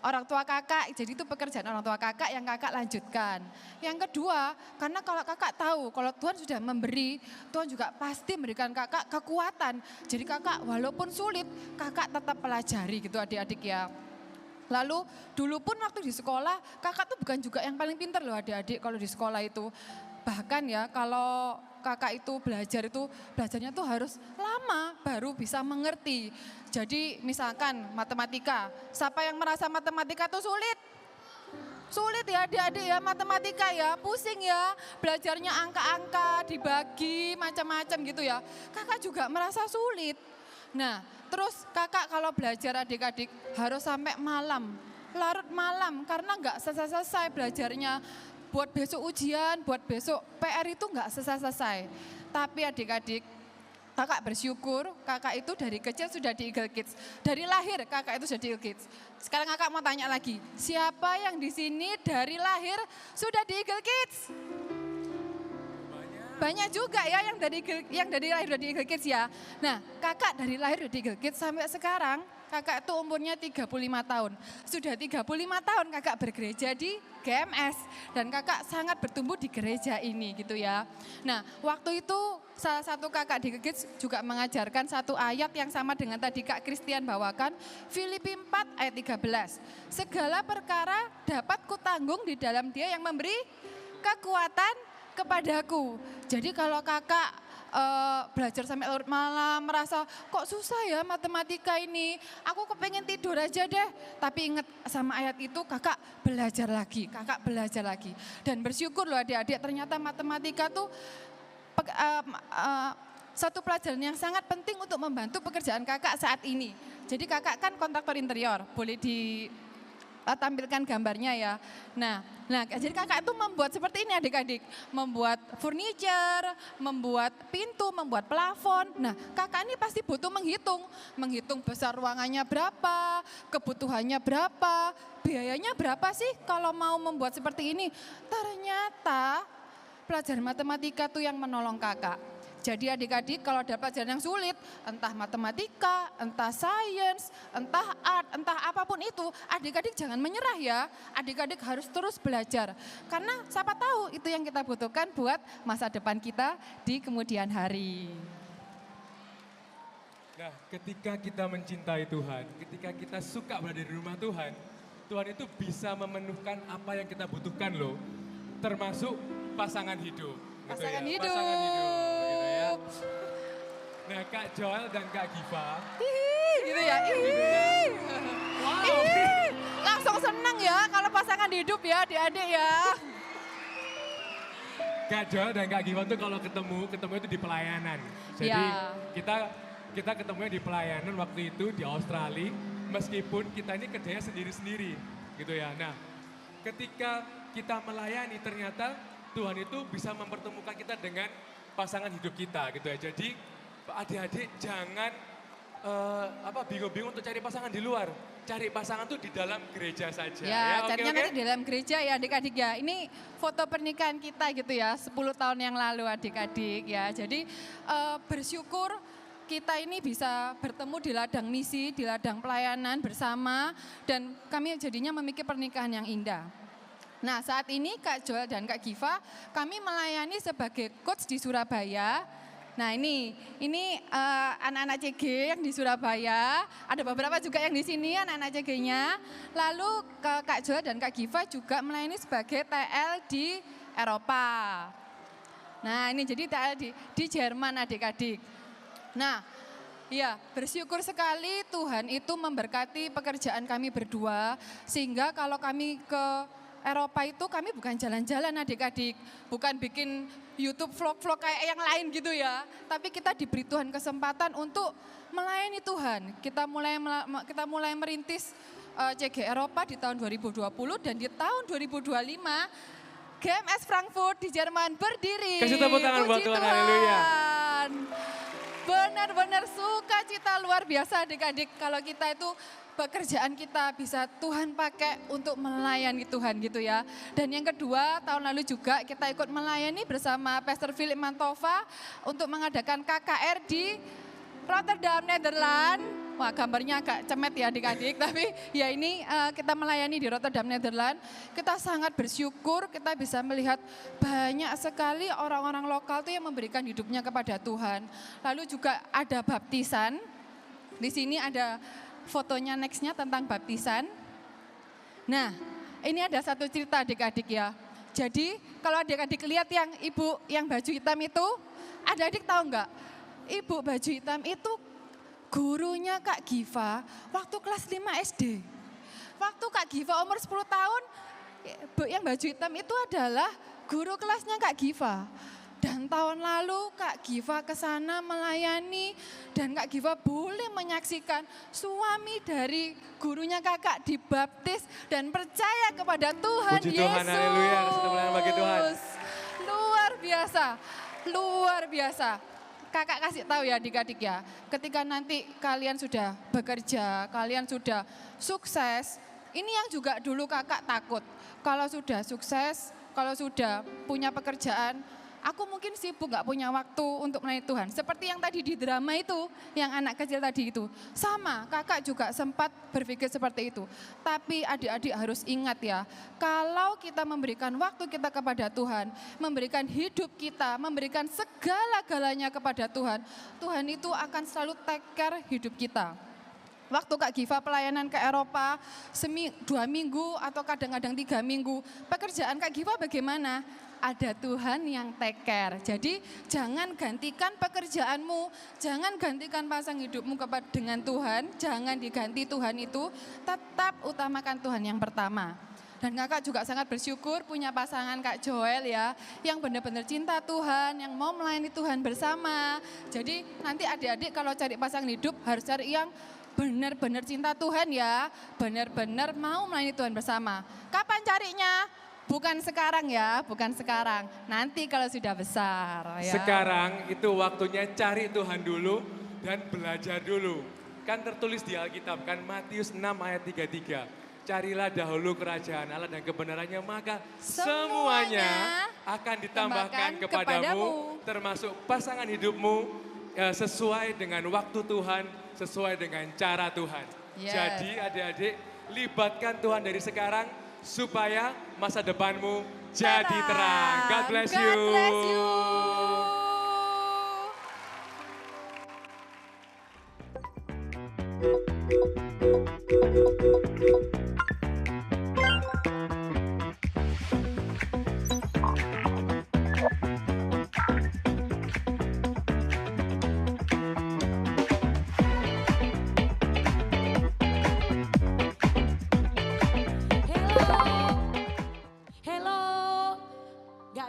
orang tua kakak, jadi itu pekerjaan orang tua kakak yang kakak lanjutkan. Yang kedua, karena kalau kakak tahu, kalau Tuhan sudah memberi, Tuhan juga pasti memberikan kakak kekuatan. Jadi kakak walaupun sulit, kakak tetap pelajari gitu adik-adik ya. Lalu dulu pun waktu di sekolah, kakak tuh bukan juga yang paling pintar loh adik-adik kalau di sekolah itu. Bahkan ya kalau kakak itu belajarnya tuh harus lama baru bisa mengerti. Jadi misalkan matematika, siapa yang merasa matematika tuh sulit? Sulit ya adik-adik ya matematika ya, pusing ya. Belajarnya angka-angka, dibagi macam-macam gitu ya. Kakak juga merasa sulit. Nah terus kakak kalau belajar adik-adik harus sampai malam, larut malam karena nggak selesai-selesai belajarnya. Buat besok ujian, buat besok PR itu nggak selesai-selesai. Tapi adik-adik, kakak bersyukur kakak itu dari kecil sudah di Eagle Kids. Dari lahir kakak itu sudah di Eagle Kids. Sekarang kakak mau tanya lagi, siapa yang di sini dari lahir sudah di Eagle Kids? banyak juga ya yang dari lahir dari Eagle Kids ya. Nah, kakak dari lahir dari Eagle Kids sampai sekarang, kakak itu umurnya 35 tahun. Sudah 35 tahun kakak bergereja di GMS dan kakak sangat bertumbuh di gereja ini gitu ya. Nah, waktu itu salah satu kakak di Eagle Kids juga mengajarkan satu ayat yang sama dengan tadi Kak Christian bawakan, Filipi 4 ayat 13. Segala perkara dapat kutanggung di dalam Dia yang memberi kekuatan kepadaku. Jadi kalau kakak belajar sampai larut malam, merasa kok susah ya matematika ini, aku kepengen tidur aja deh. Tapi ingat sama ayat itu, kakak belajar lagi. Dan bersyukur loh adik-adik, ternyata matematika tuh satu pelajaran yang sangat penting untuk membantu pekerjaan kakak saat ini. Jadi kakak kan kontraktor interior, boleh ditampilkan gambarnya ya. Nah, jadi kakak itu membuat seperti ini adik-adik, membuat furniture, membuat pintu, membuat plafon. Nah, kakak ini pasti butuh menghitung besar ruangannya berapa, kebutuhannya berapa, biayanya berapa sih kalau mau membuat seperti ini. Ternyata pelajaran matematika tuh yang menolong kakak. Jadi adik-adik kalau ada pelajaran yang sulit, entah matematika, entah sains, entah art, entah apapun itu, adik-adik jangan menyerah ya. Adik-adik harus terus belajar. Karena siapa tahu itu yang kita butuhkan buat masa depan kita di kemudian hari. Nah, ketika kita mencintai Tuhan, ketika kita suka berada di rumah Tuhan, Tuhan itu bisa memenuhkan apa yang kita butuhkan loh. Termasuk pasangan hidup. Pasangan hidup. Pasangan hidup. Gitu ya. Nah, Kak Joel dan Kak Giva. Gitu ya. Wow. Langsung senang ya kalau pasangan hidup ya adik-adik ya. Kak Joel dan Kak Giva tuh kalau ketemu itu di pelayanan. Jadi kita ketemunya di pelayanan waktu itu di Australia. Meskipun kita ini kerjanya sendiri-sendiri gitu ya. Nah, ketika kita melayani ternyata Tuhan itu bisa mempertemukan kita dengan pasangan hidup kita gitu ya. Jadi adik-adik jangan bingung-bingung untuk cari pasangan di luar. Cari pasangan tuh di dalam gereja saja. Ya, carinya nanti di dalam gereja ya adik-adik ya. Ini foto pernikahan kita gitu ya, 10 tahun yang lalu adik-adik ya. Jadi bersyukur kita ini bisa bertemu di ladang misi, di ladang pelayanan bersama. Dan kami jadinya memiliki pernikahan yang indah. Nah, saat ini Kak Joel dan Kak Giva, kami melayani sebagai coach di Surabaya. Nah, ini anak-anak CG yang di Surabaya, ada beberapa juga yang di sini anak-anak CG-nya. Lalu Kak Joel dan Kak Giva juga melayani sebagai TL di Eropa. Nah, ini jadi TL di Jerman adik-adik. Nah, ya, bersyukur sekali Tuhan itu memberkati pekerjaan kami berdua, sehingga kalau kami ke Eropa itu kami bukan jalan-jalan adik-adik, bukan bikin YouTube vlog-vlog kayak yang lain gitu ya. Tapi kita diberi Tuhan kesempatan untuk melayani Tuhan. Kita mulai merintis CG Eropa di tahun 2020 dan di tahun 2025 GMS Frankfurt di Jerman berdiri. Kasih tepuk tangan buat Tuhan, haleluya. Benar-benar sukacita luar biasa adik-adik kalau kita itu pekerjaan kita bisa Tuhan pakai untuk melayani Tuhan gitu ya. Dan yang kedua, tahun lalu juga kita ikut melayani bersama Pastor Philip Mantova untuk mengadakan KKR di Rotterdam, Nederland. Wah, gambarnya agak cemet ya adik-adik, tapi ya ini kita melayani di Rotterdam, Nederland. Kita sangat bersyukur kita bisa melihat banyak sekali orang-orang lokal tuh yang memberikan hidupnya kepada Tuhan. Lalu juga ada baptisan. Di sini ada fotonya nextnya tentang baptisan. Nah, ini ada satu cerita adik-adik ya. Jadi kalau adik-adik lihat yang ibu yang baju hitam itu, adik-adik tahu enggak? Ibu baju hitam itu gurunya Kak Giva waktu kelas 5 SD. Waktu Kak Giva umur 10 tahun, yang baju hitam itu adalah guru kelasnya Kak Giva. Dan tahun lalu Kak Giva ke sana melayani dan Kak Giva boleh menyaksikan suami dari gurunya kakak dibaptis dan percaya kepada Tuhan Puji Yesus. Tuhan, haleluya, kasih tepuk tangan bagi Tuhan. Luar biasa, luar biasa. Kakak kasih tahu ya adik-adik ya, ketika nanti kalian sudah bekerja, kalian sudah sukses, ini yang juga dulu kakak takut. Kalau sudah sukses, kalau sudah punya pekerjaan, Aku mungkin sibuk gak punya waktu untuk melayani Tuhan. Seperti yang tadi di drama itu, yang anak kecil tadi itu. Sama, kakak juga sempat berpikir seperti itu. Tapi adik-adik harus ingat ya, kalau kita memberikan waktu kita kepada Tuhan, memberikan hidup kita, memberikan segala-galanya kepada Tuhan, Tuhan itu akan selalu take care hidup kita. Waktu Kak Giva pelayanan ke Eropa, 2 minggu atau kadang-kadang 3 minggu, pekerjaan Kak Giva bagaimana? Ada Tuhan yang take care. Jadi jangan gantikan pekerjaanmu, jangan gantikan pasang hidupmu dengan Tuhan, jangan diganti Tuhan itu, tetap utamakan Tuhan yang pertama. Dan kakak juga sangat bersyukur punya pasangan Kak Joel ya, yang benar-benar cinta Tuhan, yang mau melayani Tuhan bersama. Jadi nanti adik-adik kalau cari pasangan hidup harus cari yang benar-benar cinta Tuhan ya, benar-benar mau melayani Tuhan bersama. Kapan carinya? Bukan sekarang ya, bukan sekarang. Nanti kalau sudah besar ya. Sekarang itu waktunya cari Tuhan dulu dan belajar dulu. Kan tertulis di Alkitab kan Matius 6 ayat 33. Carilah dahulu kerajaan Allah dan kebenarannya, maka semuanya akan ditambahkan kepadamu, termasuk pasangan hidupmu sesuai dengan waktu Tuhan, sesuai dengan cara Tuhan. Yes. Jadi adik-adik, libatkan Tuhan dari sekarang supaya masa depanmu jadi terang. God bless you. God bless you.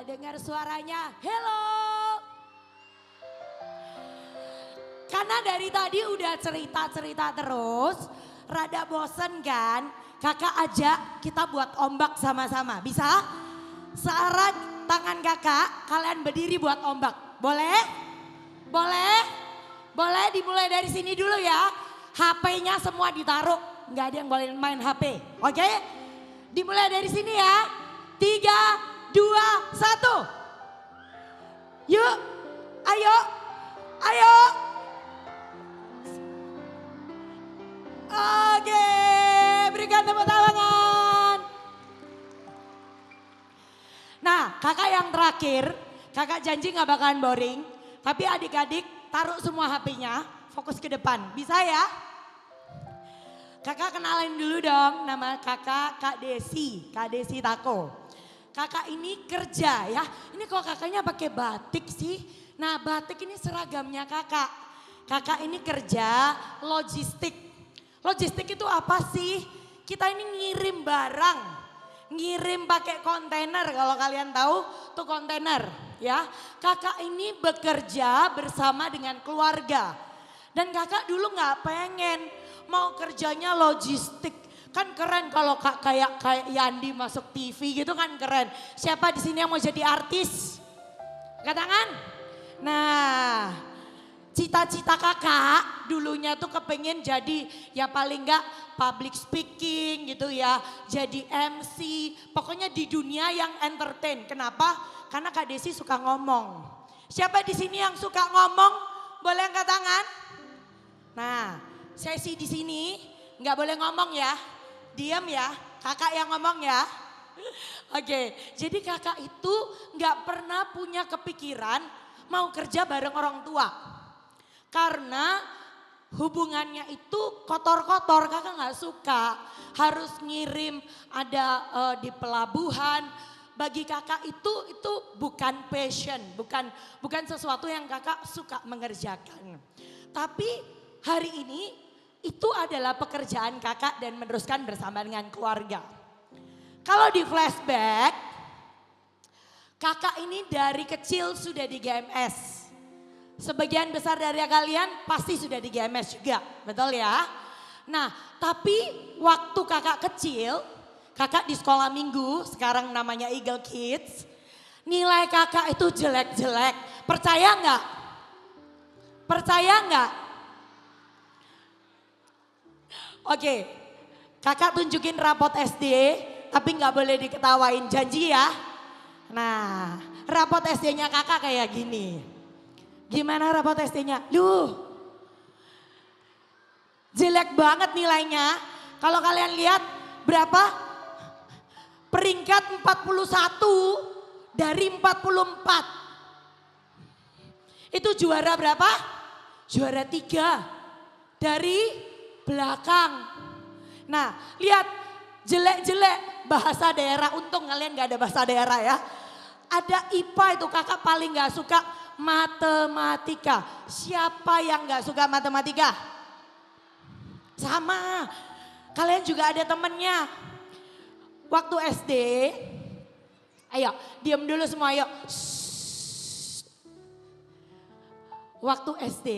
Dengar suaranya, hello. Karena dari tadi udah cerita-cerita terus, rada bosen kan? Kakak ajak kita buat ombak sama-sama, bisa? Searah tangan kakak, kalian berdiri buat ombak, boleh? Boleh? Boleh dimulai dari sini dulu ya. HP-nya semua ditaruh, nggak ada yang boleh main HP, oke? Dimulai dari sini ya, 3, 2, 1. Yuk, ayo, ayo. Oke, berikan tepuk tangan. Nah, kakak yang terakhir, kakak janji gak bakalan boring. Tapi adik-adik taruh semua HP-nya, fokus ke depan. Bisa ya? Kakak kenalin dulu dong, nama kakak Kak Desi Tako. Kakak ini kerja ya, ini kok kakaknya pakai batik sih? Nah batik ini seragamnya kakak. Kakak ini kerja logistik. Logistik itu apa sih? Kita ini ngirim barang, ngirim pakai kontainer kalau kalian tahu tuh kontainer ya. Kakak ini bekerja bersama dengan keluarga. Dan kakak dulu gak pengen mau kerjanya logistik. Kan keren kalau kayak Yandi masuk TV gitu kan keren. Siapa di sini yang mau jadi artis? Angkat tangan. Nah, cita-cita kakak dulunya tuh kepengen jadi ya paling enggak public speaking gitu ya. Jadi MC, pokoknya di dunia yang entertain. Kenapa? Karena Kak Desi suka ngomong. Siapa di sini yang suka ngomong? Boleh angkat tangan? Nah, sesi di sini nggak boleh ngomong ya. Diam ya, kakak yang ngomong ya. Oke, jadi kakak itu nggak pernah punya kepikiran mau kerja bareng orang tua. Karena hubungannya itu kotor-kotor, kakak nggak suka. Harus ngirim ada di pelabuhan. Bagi kakak itu bukan passion, bukan sesuatu yang kakak suka mengerjakan. Tapi hari ini itu adalah pekerjaan kakak dan meneruskan bersama dengan keluarga. Kalau di flashback, kakak ini dari kecil sudah di GMS. Sebagian besar dari kalian pasti sudah di GMS juga, betul ya? Nah, tapi waktu kakak kecil, kakak di sekolah minggu, sekarang namanya Eagle Kids. Nilai kakak itu jelek-jelek, percaya nggak? Percaya nggak? Oke, kakak tunjukin rapot SD, tapi nggak boleh diketawain, janji ya. Nah, rapot SD-nya kakak kayak gini. Gimana rapot SD-nya? Duh, jelek banget nilainya. Kalau kalian lihat berapa? Peringkat 41 dari 44. Itu juara berapa? Juara 3 dari belakang. Nah, lihat jelek-jelek bahasa daerah. Untung kalian gak ada bahasa daerah ya. Ada IPA itu kakak paling gak suka matematika. Siapa yang gak suka matematika? Sama. Kalian juga ada temennya. Waktu SD, ayo diam dulu semua ayo. Waktu SD,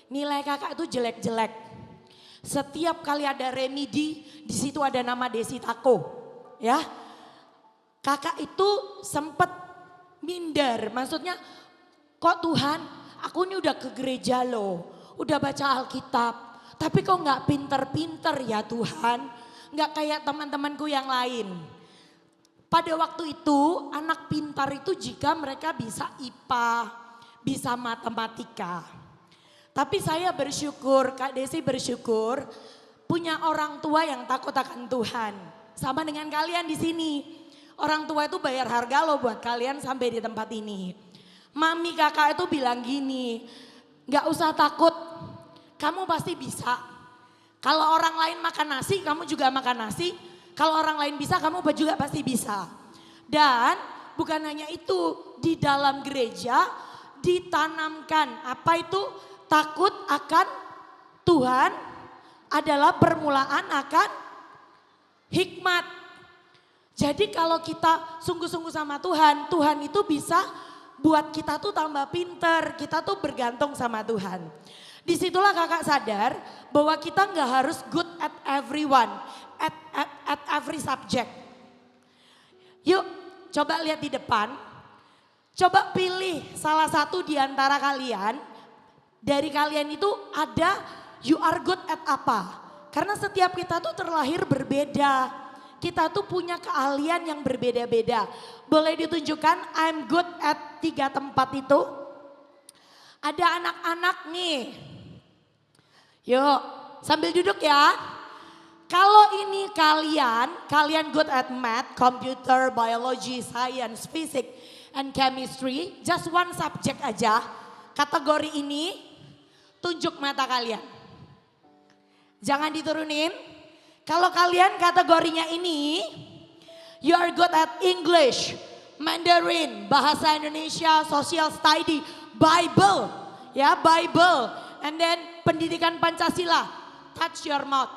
nilai kakak itu jelek-jelek. Setiap kali ada remedi, di situ ada nama Desi Tako, ya. Kakak itu sempat minder, maksudnya, kok Tuhan, aku ini udah ke gereja loh, udah baca Alkitab, tapi kok nggak pinter-pinter ya Tuhan, nggak kayak teman-temanku yang lain. Pada waktu itu, anak pintar itu jika mereka bisa IPA, bisa matematika. Tapi saya bersyukur, Kak Desi bersyukur punya orang tua yang takut akan Tuhan. Sama dengan kalian di sini. Orang tua itu bayar harga loh buat kalian sampai di tempat ini. Mami kakak itu bilang gini, gak usah takut, kamu pasti bisa. Kalau orang lain makan nasi, kamu juga makan nasi. Kalau orang lain bisa, kamu juga pasti bisa. Dan bukan hanya itu, di dalam gereja ditanamkan apa itu? Takut akan Tuhan adalah permulaan akan hikmat. Jadi kalau kita sungguh-sungguh sama Tuhan, Tuhan itu bisa buat kita tuh tambah pinter, kita tuh bergantung sama Tuhan. Disitulah kakak sadar bahwa kita nggak harus good at everyone, at every subject. Yuk coba lihat di depan, coba pilih salah satu di antara kalian. Dari kalian itu ada you are good at apa? Karena setiap kita tuh terlahir berbeda. Kita tuh punya keahlian yang berbeda-beda. Boleh ditunjukkan I'm good at 3 tempat itu? Ada anak-anak nih. Yuk sambil duduk ya. Kalau ini kalian good at math, computer, biology, science, physics, and chemistry. Just one subject aja. Kategori ini tunjuk mata kalian. Jangan diturunin. Kalau kalian kategorinya ini, you are good at English, Mandarin, bahasa Indonesia, social study, Bible, ya Bible, and then pendidikan Pancasila, touch your mouth.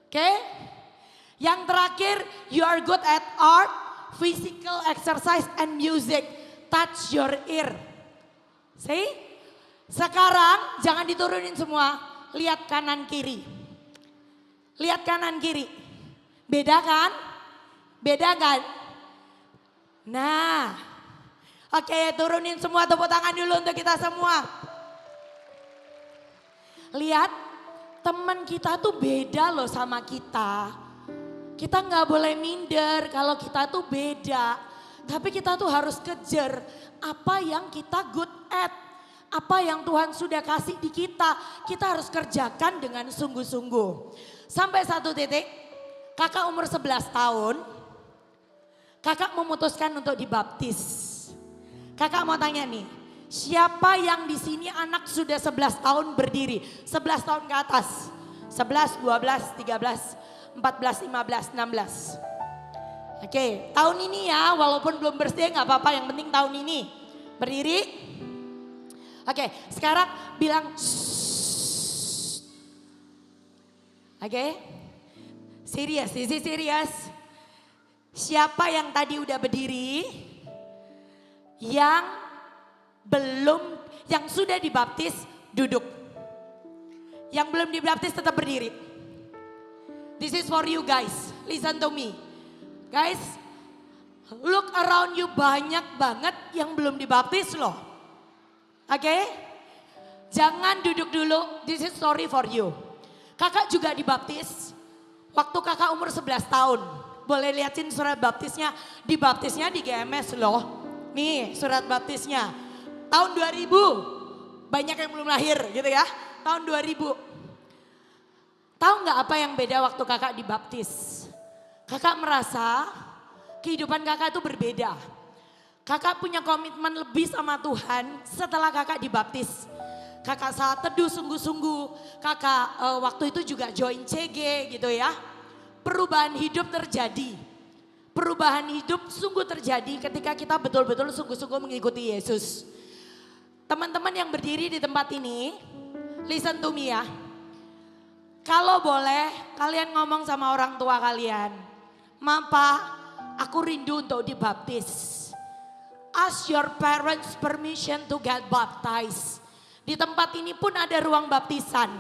Oke? Yang terakhir, you are good at art, physical exercise and music, touch your ear. See? Sekarang jangan diturunin semua, lihat kanan kiri. Lihat kanan kiri, beda kan? Beda kan? Nah, oke turunin semua, tepuk tangan dulu untuk kita semua. Lihat, teman kita tuh beda loh sama kita. Kita nggak boleh minder kalau kita tuh beda. Tapi kita tuh harus kejar apa yang kita good at. Apa yang Tuhan sudah kasih di kita harus kerjakan dengan sungguh-sungguh. Sampai satu titik, kakak umur 11 tahun, kakak memutuskan untuk dibaptis. Kakak mau tanya nih, siapa yang di sini anak sudah 11 tahun berdiri? 11 tahun ke atas, 11, 12, 13, 14, 15, 16. Oke, tahun ini ya, walaupun belum birthday gak apa-apa, yang penting tahun ini. Berdiri. Oke, sekarang bilang Oke, serius, this is serius. Siapa yang tadi udah berdiri, yang belum, yang sudah dibaptis duduk. Yang belum dibaptis tetap berdiri. This is for you guys, listen to me. Guys, look around you, banyak banget yang belum dibaptis loh. Oke, jangan duduk dulu, this is sorry for you. Kakak juga dibaptis waktu kakak umur 11 tahun. boleh liatin surat baptisnya. Dibaptisnya di GMS loh. Nih surat baptisnya. Tahun 2000. Banyak yang belum lahir gitu ya. Tahun 2000. Tahu nggak apa yang beda waktu kakak dibaptis? Kakak merasa kehidupan kakak itu berbeda. Kakak punya komitmen lebih sama Tuhan setelah kakak dibaptis. Kakak saat teduh sungguh-sungguh. Kakak waktu itu juga join CG gitu ya. Perubahan hidup terjadi. Perubahan hidup sungguh terjadi ketika kita betul-betul sungguh-sungguh mengikuti Yesus. Teman-teman yang berdiri di tempat ini, listen to me ya. Kalau boleh kalian ngomong sama orang tua kalian. Mapa, aku rindu untuk dibaptis. Ask your parents permission to get baptized. Di tempat ini pun ada ruang baptisan.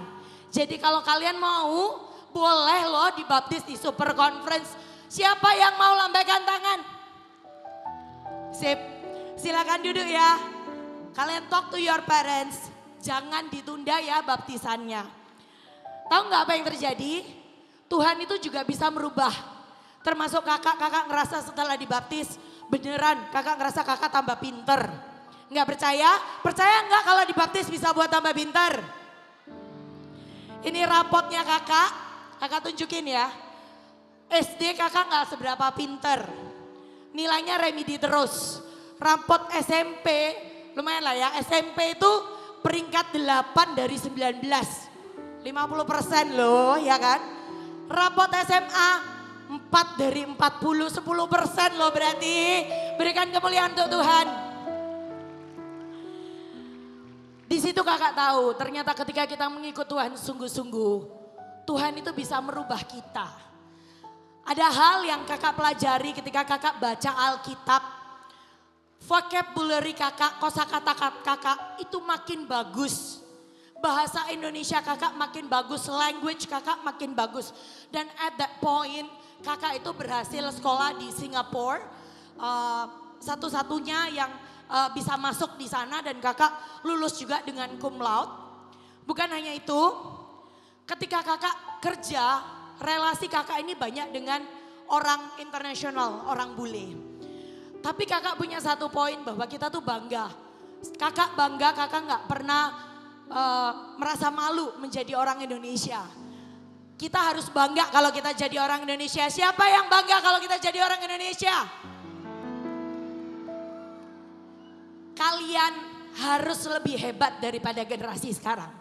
Jadi kalau kalian mau, boleh loh dibaptis di super conference. Siapa yang mau lambaikan tangan? Sip, silakan duduk ya. Kalian talk to your parents. Jangan ditunda ya baptisannya. Tahu nggak apa yang terjadi? Tuhan itu juga bisa merubah. Termasuk kakak ngerasa setelah dibaptis, beneran kakak ngerasa kakak tambah pinter. Nggak percaya? Percaya nggak kalau dibaptis bisa buat tambah pinter? Ini rapotnya kakak tunjukin ya. SD kakak nggak seberapa pinter. Nilainya remedi terus. Rapot SMP, lumayan lah ya. SMP itu peringkat 8 dari 19. 50% loh ya kan. Rapot SMA 4 dari 40, 10% loh berarti. Berikan kemuliaan untuk Tuhan. Di situ kakak tahu ternyata ketika kita mengikut Tuhan sungguh-sungguh. Tuhan itu bisa merubah kita. Ada hal yang kakak pelajari ketika kakak baca Alkitab. Vocabulary kakak, kosakata kakak itu makin bagus. Bahasa Indonesia kakak makin bagus, language kakak makin bagus. Dan at that point kakak itu berhasil sekolah di Singapura, satu-satunya yang bisa masuk di sana dan kakak lulus juga dengan cum laude. Bukan hanya itu, ketika kakak kerja, relasi kakak ini banyak dengan orang internasional, orang bule. Tapi kakak punya satu poin bahwa kita tuh bangga. Kakak bangga, kakak nggak pernah merasa malu menjadi orang Indonesia. Kita harus bangga kalau kita jadi orang Indonesia. Siapa yang bangga kalau kita jadi orang Indonesia? Kalian harus lebih hebat daripada generasi sekarang.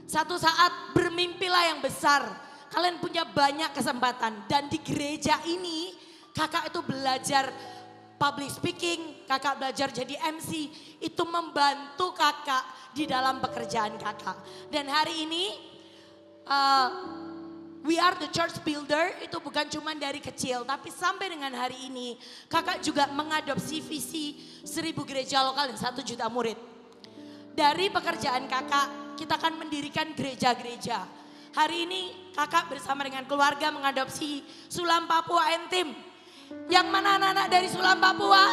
Satu saat bermimpilah yang besar. Kalian punya banyak kesempatan. Dan di gereja ini kakak itu belajar public speaking. Kakak belajar jadi MC. Itu membantu kakak di dalam pekerjaan kakak. Dan hari ini We Are the Church Builder itu bukan cuma dari kecil, tapi sampai dengan hari ini kakak juga mengadopsi visi 1000 gereja lokal dan 1 juta murid. Dari pekerjaan kakak, kita akan mendirikan gereja-gereja. Hari ini kakak bersama dengan keluarga mengadopsi Sulam Papua Entim. Yang mana anak-anak dari Sulam Papua?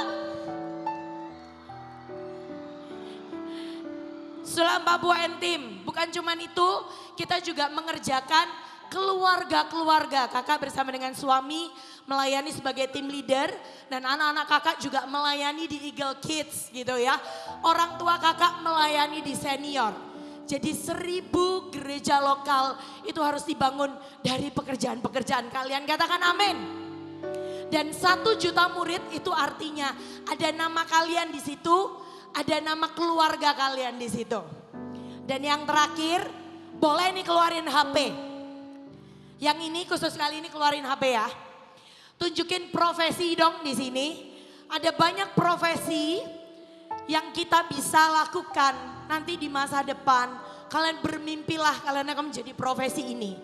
Sulam Papua Entim. Bukan cuma itu, kita juga mengerjakan keluarga-keluarga. Kakak bersama dengan suami melayani sebagai tim leader dan anak-anak kakak juga melayani di Eagle Kids gitu ya. Orang tua kakak melayani di senior. Jadi 1000 gereja lokal itu harus dibangun dari pekerjaan-pekerjaan kalian. Katakan amin. Dan 1 juta murid itu artinya ada nama kalian di situ, ada nama keluarga kalian di situ. Dan yang terakhir, boleh nih keluarin HP. Yang ini khusus kali ini keluarin HP ya. Tunjukin profesi dong di sini. Ada banyak profesi yang kita bisa lakukan nanti di masa depan. Kalian bermimpilah kalian akan menjadi profesi ini.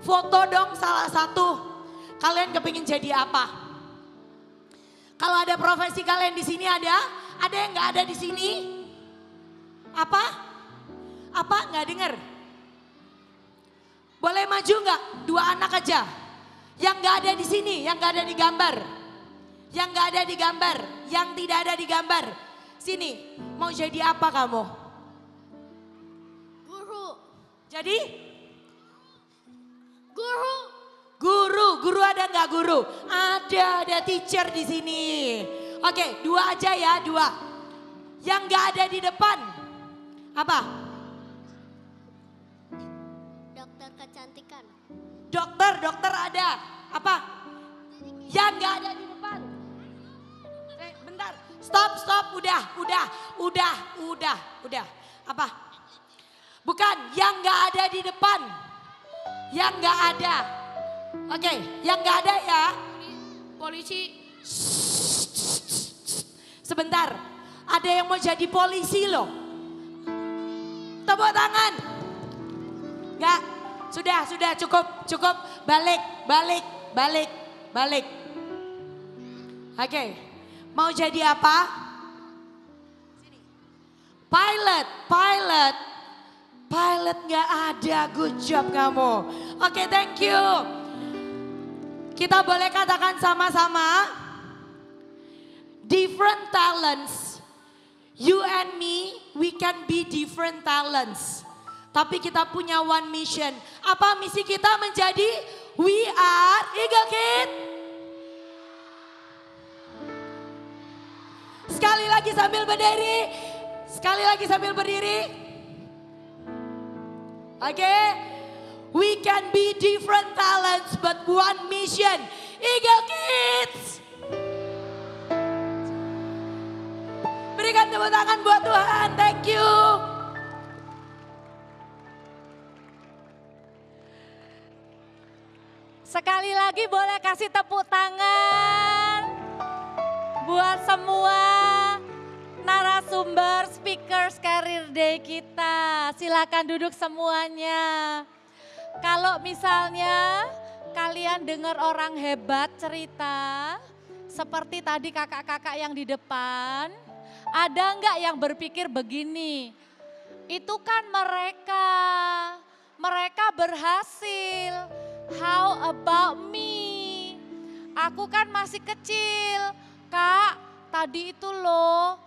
Foto dong salah satu. Kalian kepingin jadi apa? Kalau ada profesi kalian di sini ada yang nggak ada di sini? Apa? Nggak dengar? Boleh maju nggak? 2 anak aja. Yang nggak ada di sini, yang nggak ada di gambar. Yang nggak ada di gambar, yang tidak ada di gambar. Sini, mau jadi apa kamu? Guru. Jadi? Guru. Guru ada nggak guru? Ada teacher di sini. Oke, 2 aja ya, 2. Yang nggak ada di depan, apa? Dokter kecantikan. Dokter ada. Apa? Yang nggak ada di depan. Bentar, stop, udah. Apa? Bukan, yang nggak ada di depan. Yang nggak ada. Oke, yang nggak ada ya. Polisi. Sebentar, ada yang mau jadi polisi loh. Tepuk tangan. Enggak, sudah cukup. Balik. Oke, mau jadi apa? Pilot nggak ada, good job kamu. Oke, thank you. Kita boleh katakan sama-sama, different talents. You and me, we can be different talents. Tapi kita punya one mission. Apa misi kita menjadi We Are Eagle Kid? Sekali lagi sambil berdiri. Oke. We can be different talents but one mission. Eagle Kids. Berikan tepuk tangan buat Tuhan. Thank you. Sekali lagi boleh kasih tepuk tangan buat semua narasumber speakers Career Day kita. Silakan duduk semuanya. Kalau misalnya kalian dengar orang hebat cerita, seperti tadi kakak-kakak yang di depan, ada nggak yang berpikir begini, itu kan mereka berhasil, how about me? Aku kan masih kecil, Kak, tadi itu loh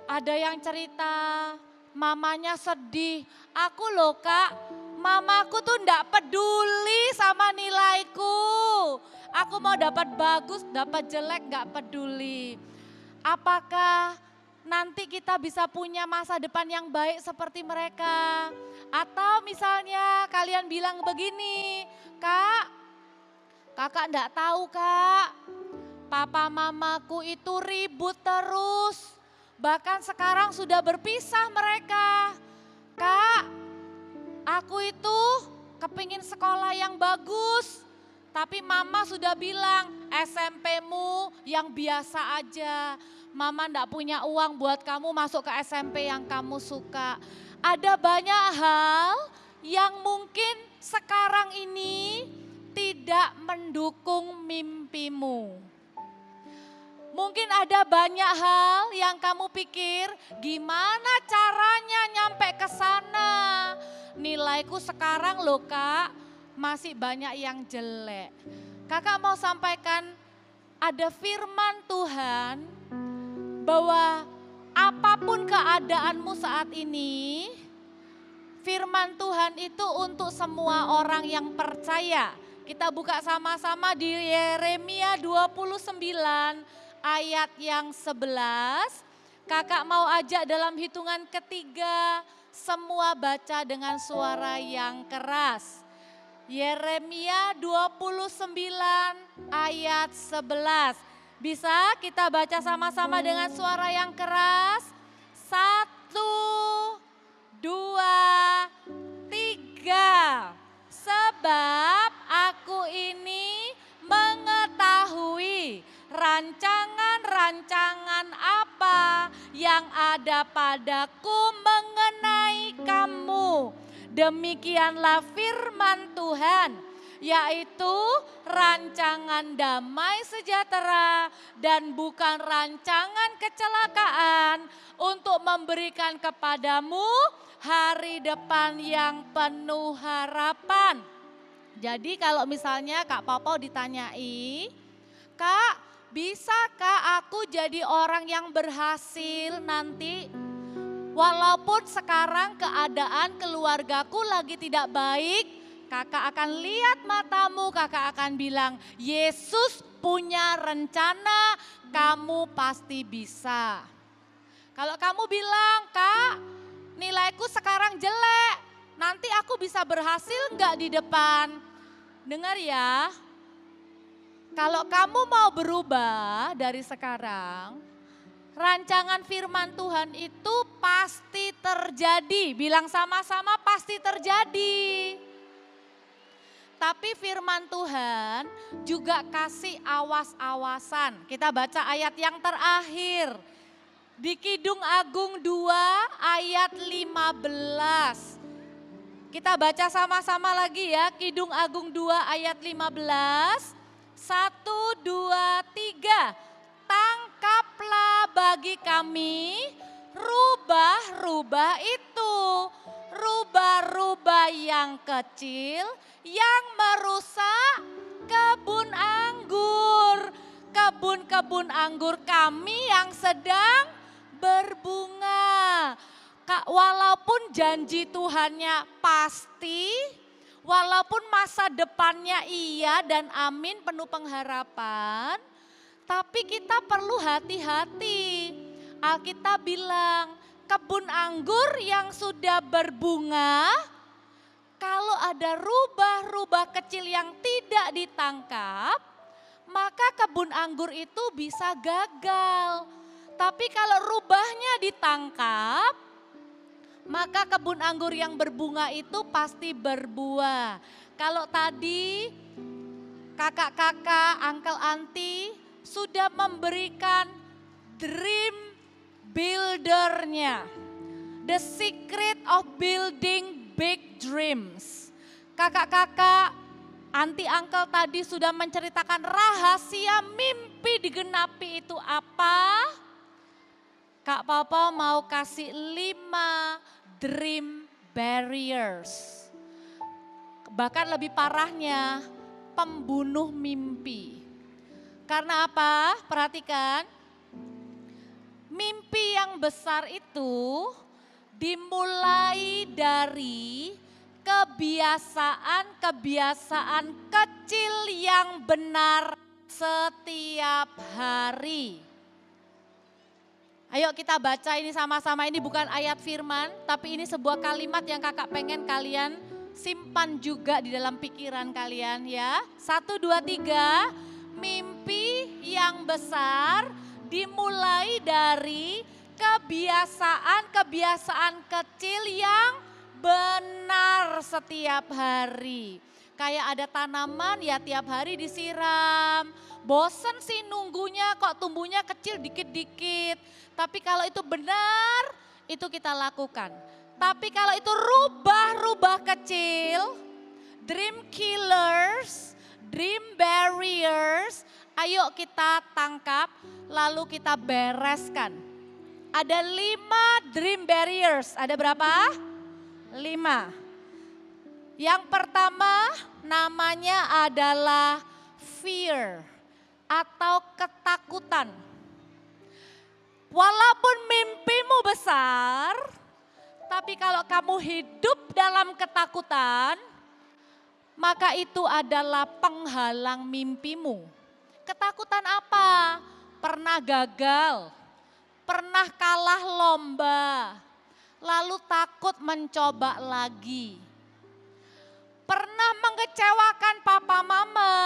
ada yang cerita, mamanya sedih, aku loh Kak, mamaku tuh ndak peduli sama nilaiku. Aku mau dapat bagus, dapat jelek nggak peduli. Apakah nanti kita bisa punya masa depan yang baik seperti mereka? Atau misalnya kalian bilang begini, Kak, kakak ndak tahu Kak, papa mamaku itu ribut terus. Bahkan sekarang sudah berpisah mereka. Kak, aku itu kepingin sekolah yang bagus, tapi mama sudah bilang SMP-mu yang biasa aja. Mama ndak punya uang buat kamu masuk ke SMP yang kamu suka. Ada banyak hal yang mungkin sekarang ini tidak mendukung mimpimu. Mungkin ada banyak hal yang kamu pikir gimana caranya nyampe ke sana. Nilaiku sekarang loh Kak, masih banyak yang jelek. Kakak mau sampaikan ada firman Tuhan bahwa apapun keadaanmu saat ini, firman Tuhan itu untuk semua orang yang percaya. Kita buka sama-sama di Yeremia 29 ayat yang 11. Kakak mau ajak dalam hitungan ketiga, semua baca dengan suara yang keras. Yeremia 29 ayat 11. Bisa kita baca sama-sama dengan suara yang keras? 1, 2, 3. Sebab aku ini mengetahui rancangan-rancangan apa yang ada padaku mengenai kamu. Demikianlah firman Tuhan, yaitu rancangan damai sejahtera dan bukan rancangan kecelakaan, untuk memberikan kepadamu hari depan yang penuh harapan. Jadi kalau misalnya Kak Popo ditanyai, Kak, bisakah aku jadi orang yang berhasil nanti? Walaupun sekarang keadaan keluargaku lagi tidak baik, Kakak akan lihat matamu, kakak akan bilang, Yesus punya rencana, kamu pasti bisa. Kalau kamu bilang, Kak, nilaiku sekarang jelek, nanti aku bisa berhasil enggak di depan? Dengar ya, kalau kamu mau berubah dari sekarang, rancangan firman Tuhan itu pasti terjadi. Bilang sama-sama pasti terjadi. Tapi firman Tuhan juga kasih awas-awasan. Kita baca ayat yang terakhir. Di Kidung Agung 2 ayat 15. Kita baca sama-sama lagi ya. Kidung Agung 2 ayat 15. 1, 2, 3. Tangkaplah bagi kami rubah-rubah itu. Rubah-rubah yang kecil yang merusak kebun anggur. Kebun-kebun anggur kami yang sedang berbunga. Walaupun janji Tuhannya pasti, walaupun masa depannya iya dan amin penuh pengharapan, tapi kita perlu hati-hati. Alkitab bilang, kebun anggur yang sudah berbunga, kalau ada rubah-rubah kecil yang tidak ditangkap, maka kebun anggur itu bisa gagal. Tapi kalau rubahnya ditangkap, maka kebun anggur yang berbunga itu pasti berbuah. Kalau tadi kakak-kakak, uncle, auntie sudah memberikan dream buildernya. The secret of building big dreams. Kakak-kakak, auntie, uncle tadi sudah menceritakan rahasia mimpi digenapi itu apa? Kak Papa mau kasih 5 dream barriers. Bahkan lebih parahnya, pembunuh mimpi. Karena apa? Perhatikan. Mimpi yang besar itu dimulai dari kebiasaan-kebiasaan kecil yang benar setiap hari. Ayo kita baca ini sama-sama, ini bukan ayat firman, tapi ini sebuah kalimat yang kakak pengen kalian simpan juga di dalam pikiran kalian ya. 1, 2, 3, mimpi yang besar dimulai dari kebiasaan-kebiasaan kecil yang benar setiap hari. Kayak ada tanaman ya tiap hari disiram. Bosen sih nunggunya kok tumbuhnya kecil dikit-dikit. Tapi kalau itu benar, itu kita lakukan. Tapi kalau itu rubah-rubah kecil, dream killers, dream barriers, ayo kita tangkap lalu kita bereskan. Ada 5 dream barriers, ada berapa? 5. Yang pertama namanya adalah fear atau ketakutan. Walaupun mimpimu besar, tapi kalau kamu hidup dalam ketakutan, maka itu adalah penghalang mimpimu. Ketakutan apa? Pernah gagal, pernah kalah lomba, lalu takut mencoba lagi. Pernah mengecewakan papa mama,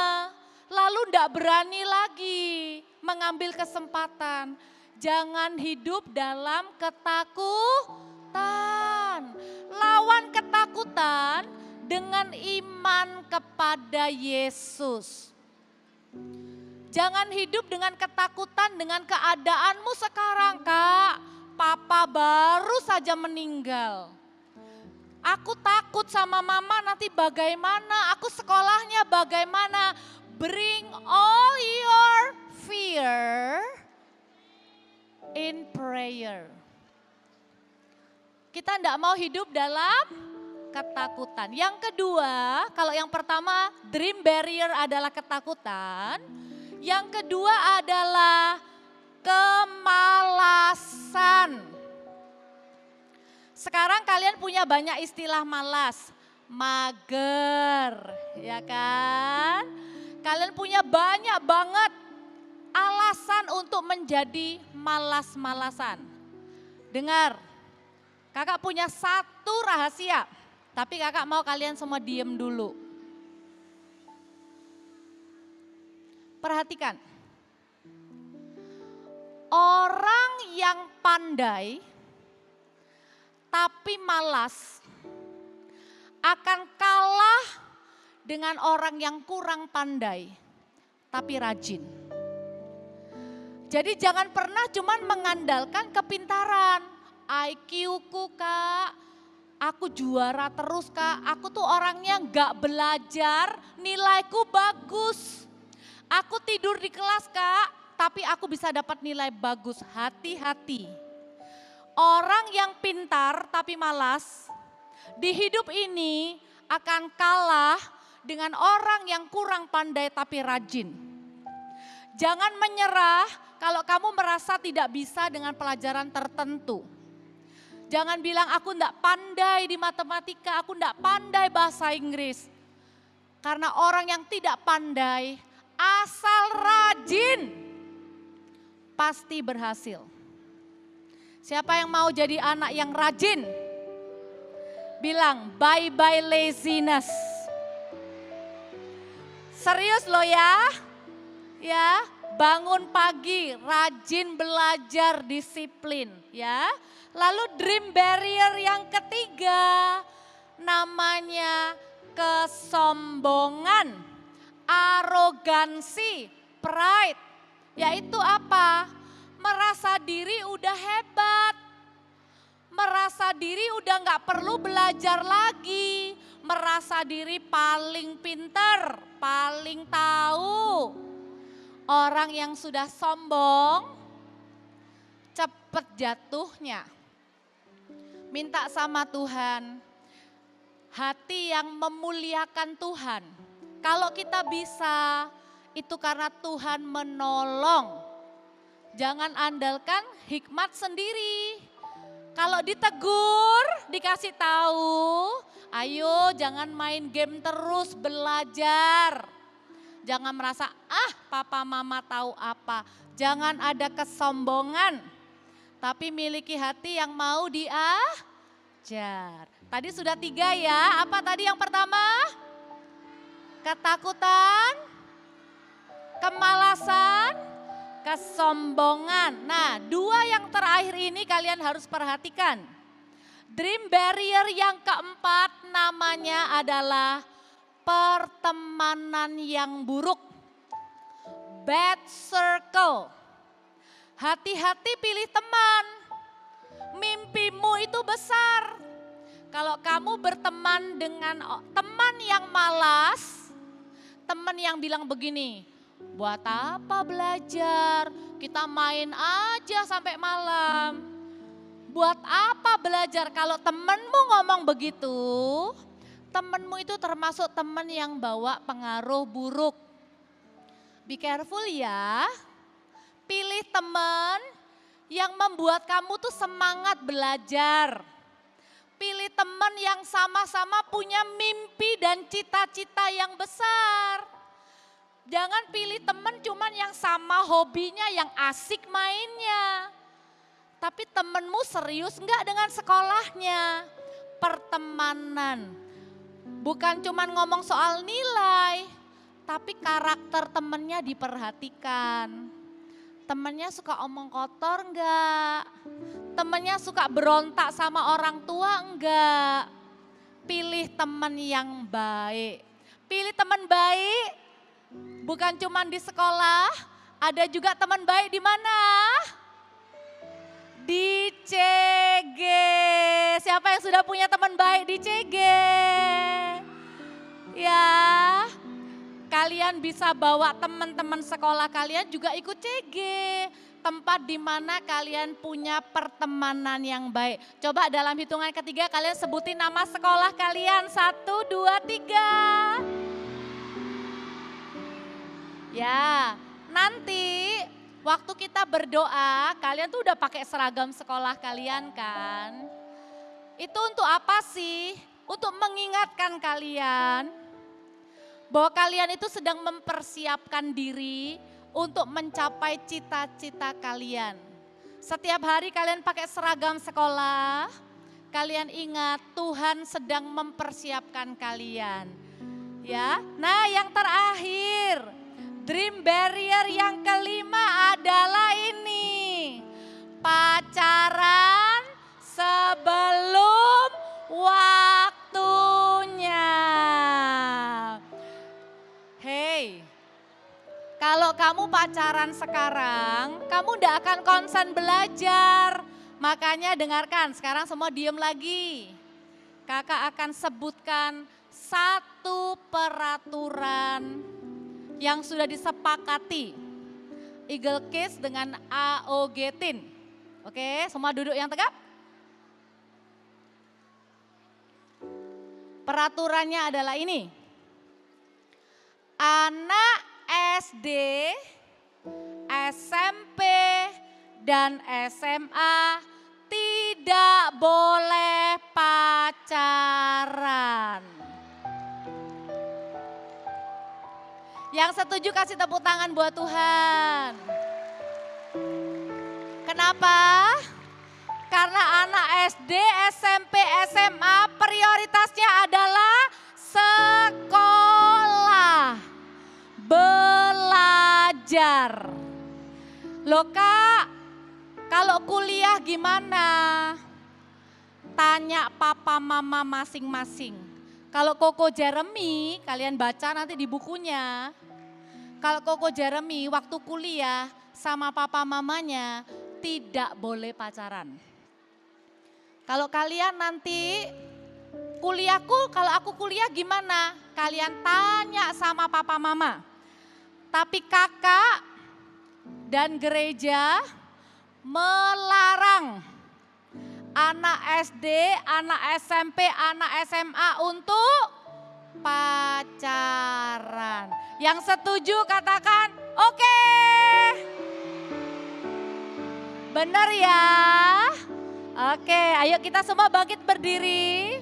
lalu tidak berani lagi mengambil kesempatan. Jangan hidup dalam ketakutan. Lawan ketakutan dengan iman kepada Yesus. Jangan hidup dengan ketakutan dengan keadaanmu sekarang, Kak. Papa baru saja meninggal. Aku takut sama mama nanti bagaimana, aku sekolahnya bagaimana. Bring all your fear in prayer. Kita tidak mau hidup dalam ketakutan. Yang kedua, kalau yang pertama dream barrier adalah ketakutan. Yang kedua adalah kemalasan. Sekarang kalian punya banyak istilah malas. mager, ya kan? Kalian punya banyak banget alasan untuk menjadi malas-malasan. Dengar, kakak punya satu rahasia, tapi kakak mau kalian semua diem dulu. Perhatikan, orang yang pandai tapi malas akan kalah dengan orang yang kurang pandai tapi rajin. Jadi jangan pernah cuman mengandalkan kepintaran. IQ-ku kak, aku juara terus kak, aku tuh orangnya gak belajar, nilaiku bagus. Aku tidur di kelas kak, tapi aku bisa dapat nilai bagus. Hati-hati. Orang yang pintar tapi malas, di hidup ini akan kalah dengan orang yang kurang pandai tapi rajin. Jangan menyerah kalau kamu merasa tidak bisa dengan pelajaran tertentu. Jangan bilang aku enggak pandai di matematika, aku enggak pandai bahasa Inggris. Karena orang yang tidak pandai, asal rajin, pasti berhasil. Siapa yang mau jadi anak yang rajin? Bilang bye-bye laziness. Serius loh ya. Ya, bangun pagi, rajin belajar, disiplin ya. Lalu dream barrier yang ketiga namanya kesombongan, arogansi, pride. Yaitu apa? Merasa diri udah hebat. Merasa diri udah gak perlu belajar lagi. Merasa diri paling pinter, paling tahu. Orang yang sudah sombong, cepet jatuhnya. Minta sama Tuhan, hati yang memuliakan Tuhan. Kalau kita bisa, itu karena Tuhan menolong. Jangan andalkan hikmat sendiri. Kalau ditegur, dikasih tahu, ayo jangan main game terus, belajar. Jangan merasa, papa mama tahu apa. Jangan ada kesombongan, tapi miliki hati yang mau diajar. Tadi sudah 3 ya, apa tadi yang pertama? Ketakutan, kemalasan, kesombongan. Nah, 2 yang terakhir ini kalian harus perhatikan. Dream barrier yang keempat namanya adalah pertemanan yang buruk. Bad circle. Hati-hati pilih teman. Mimpimu itu besar. Kalau kamu berteman dengan teman yang malas, teman yang bilang begini, buat apa belajar? Kita main aja sampai malam. Buat apa belajar? Kalau temenmu ngomong begitu, temenmu itu termasuk teman yang bawa pengaruh buruk. Be careful ya. Pilih teman yang membuat kamu tuh semangat belajar. Pilih teman yang sama-sama punya mimpi dan cita-cita yang besar. Jangan pilih teman cuman yang sama hobinya, yang asik mainnya. Tapi temenmu serius enggak dengan sekolahnya? Pertemanan. Bukan cuman ngomong soal nilai, tapi karakter temennya diperhatikan. Temennya suka omong kotor enggak? Temennya suka berontak sama orang tua enggak? Pilih teman yang baik. Pilih teman baik, bukan cuman di sekolah, ada juga teman baik di mana? Di CG. Siapa yang sudah punya teman baik di CG? Ya, kalian bisa bawa teman-teman sekolah kalian juga ikut CG. Tempat di mana kalian punya pertemanan yang baik. Coba dalam hitungan ketiga kalian sebutin nama sekolah kalian. 1, 2, 3. Ya, nanti waktu kita berdoa, kalian tuh udah pakai seragam sekolah kalian kan? Itu untuk apa sih? untuk mengingatkan kalian bahwa kalian itu sedang mempersiapkan diri untuk mencapai cita-cita kalian. Setiap hari kalian pakai seragam sekolah, kalian ingat Tuhan sedang mempersiapkan kalian. Ya, nah yang terakhir, dream barrier yang kelima adalah ini. Pacaran sebelum waktunya. Hey, kalau kamu pacaran sekarang, kamu tidak akan konsen belajar. Makanya dengarkan, sekarang semua diem lagi. Kakak akan sebutkan satu peraturan yang sudah disepakati Eagle Kids dengan AOG Teen. Oke, semua duduk yang tegap. Peraturannya adalah ini. Anak SD, SMP, dan SMA tidak boleh pacaran. Yang setuju kasih tepuk tangan buat Tuhan. Kenapa? Karena anak SD, SMP, SMA prioritasnya adalah sekolah, belajar. Loh Kak, kalau kuliah gimana? Tanya papa mama masing-masing. Kalau Koko Jeremy, kalian baca nanti di bukunya. Kalau Koko Jeremy waktu kuliah sama papa mamanya tidak boleh pacaran. Kalau kalian nanti kalau aku kuliah gimana? Kalian tanya sama papa mama. Tapi kakak dan gereja melarang anak SD, anak SMP, anak SMA untuk pacaran. Yang setuju katakan oke. Benar ya? Oke, ayo kita semua bangkit berdiri.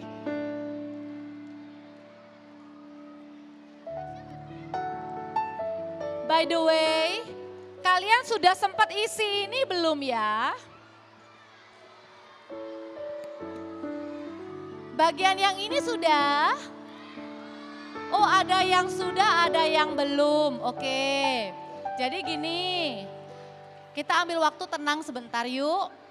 By the way, kalian sudah sempat isi ini belum ya? Bagian yang ini sudah? Oh ada yang sudah, ada yang belum. Oke, jadi gini, kita ambil waktu tenang sebentar yuk.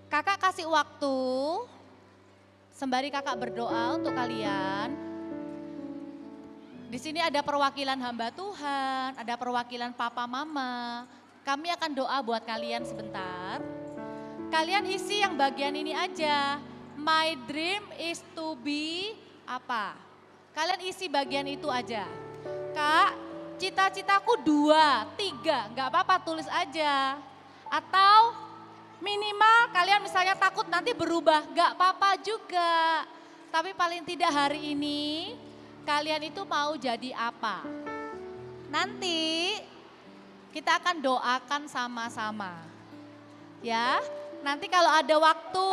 Kakak kasih waktu, sembari kakak berdoa untuk kalian. Di sini ada perwakilan hamba Tuhan, ada perwakilan papa mama. Kami akan doa buat kalian sebentar. Kalian isi yang bagian ini aja. My dream is to be apa? Kalian isi bagian itu aja. Kak, cita-citaku 2, 3, gak apa-apa tulis aja. Atau minimal kalian misalnya takut nanti berubah, gak apa-apa juga. Tapi paling tidak hari ini kalian itu mau jadi apa? Nanti kita akan doakan sama-sama. Ya, nanti kalau ada waktu,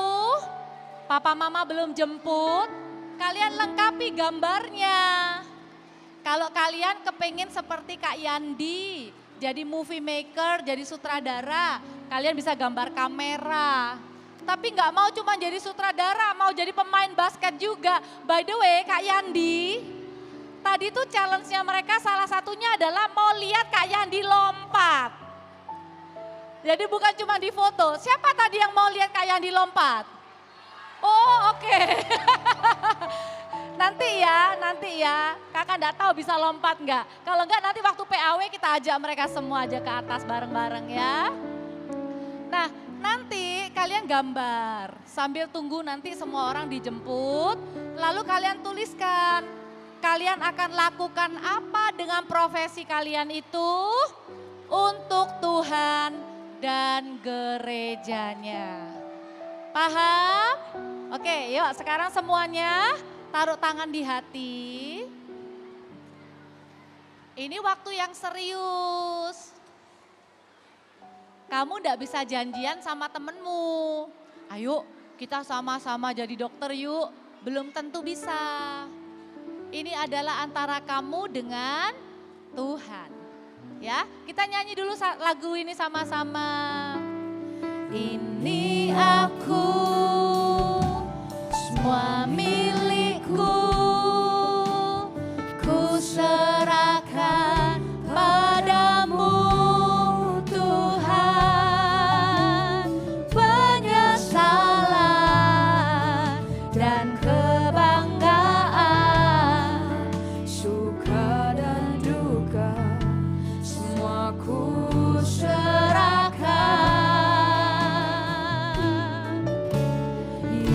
papa mama belum jemput, kalian lengkapi gambarnya. Kalau kalian kepengen seperti Kak Yandi, jadi movie maker, jadi sutradara, kalian bisa gambar kamera. Tapi nggak mau cuma jadi sutradara, mau jadi pemain basket juga. By the way, Kak Yandi, tadi tuh challenge-nya mereka salah satunya adalah mau lihat Kak Yandi lompat. Jadi bukan cuma di foto. Siapa tadi yang mau lihat Kak Yandi lompat? Oh oke. Nanti ya. Kakak enggak tahu bisa lompat enggak. Kalau enggak nanti waktu PAW kita ajak mereka semua aja ke atas bareng-bareng ya. Nah nanti kalian gambar. Sambil tunggu nanti semua orang dijemput. Lalu kalian tuliskan. Kalian akan lakukan apa dengan profesi kalian itu untuk Tuhan dan gerejanya. Paham? Oke, yuk sekarang semuanya taruh tangan di hati. Ini waktu yang serius. kamu ndak bisa janjian sama temenmu. Ayo kita sama-sama jadi dokter yuk. Belum tentu bisa. Ini adalah antara kamu dengan Tuhan. Ya, kita nyanyi dulu lagu ini sama-sama. Ini aku, semua milikku, ku serahkan padamu Tuhan. Penyesalan dan kebanggaan, suka dan duka, semua ku serahkan.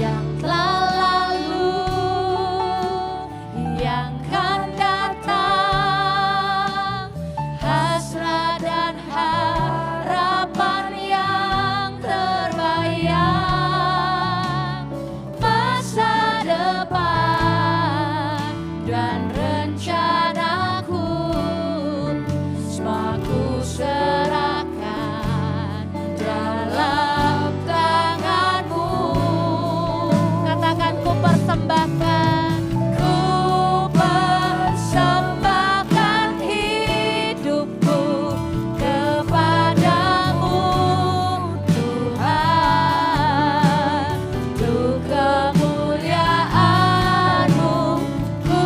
Yang telah lalu, yang kan datang, hasrat dan harapan yang terbayang, masa depan dan rencanaku, semua ku serahkan dalam tanganmu. Katakan ku persembahkan, ku persembahkan hidupku kepadamu Tuhan. Untuk kemuliaan-Mu ku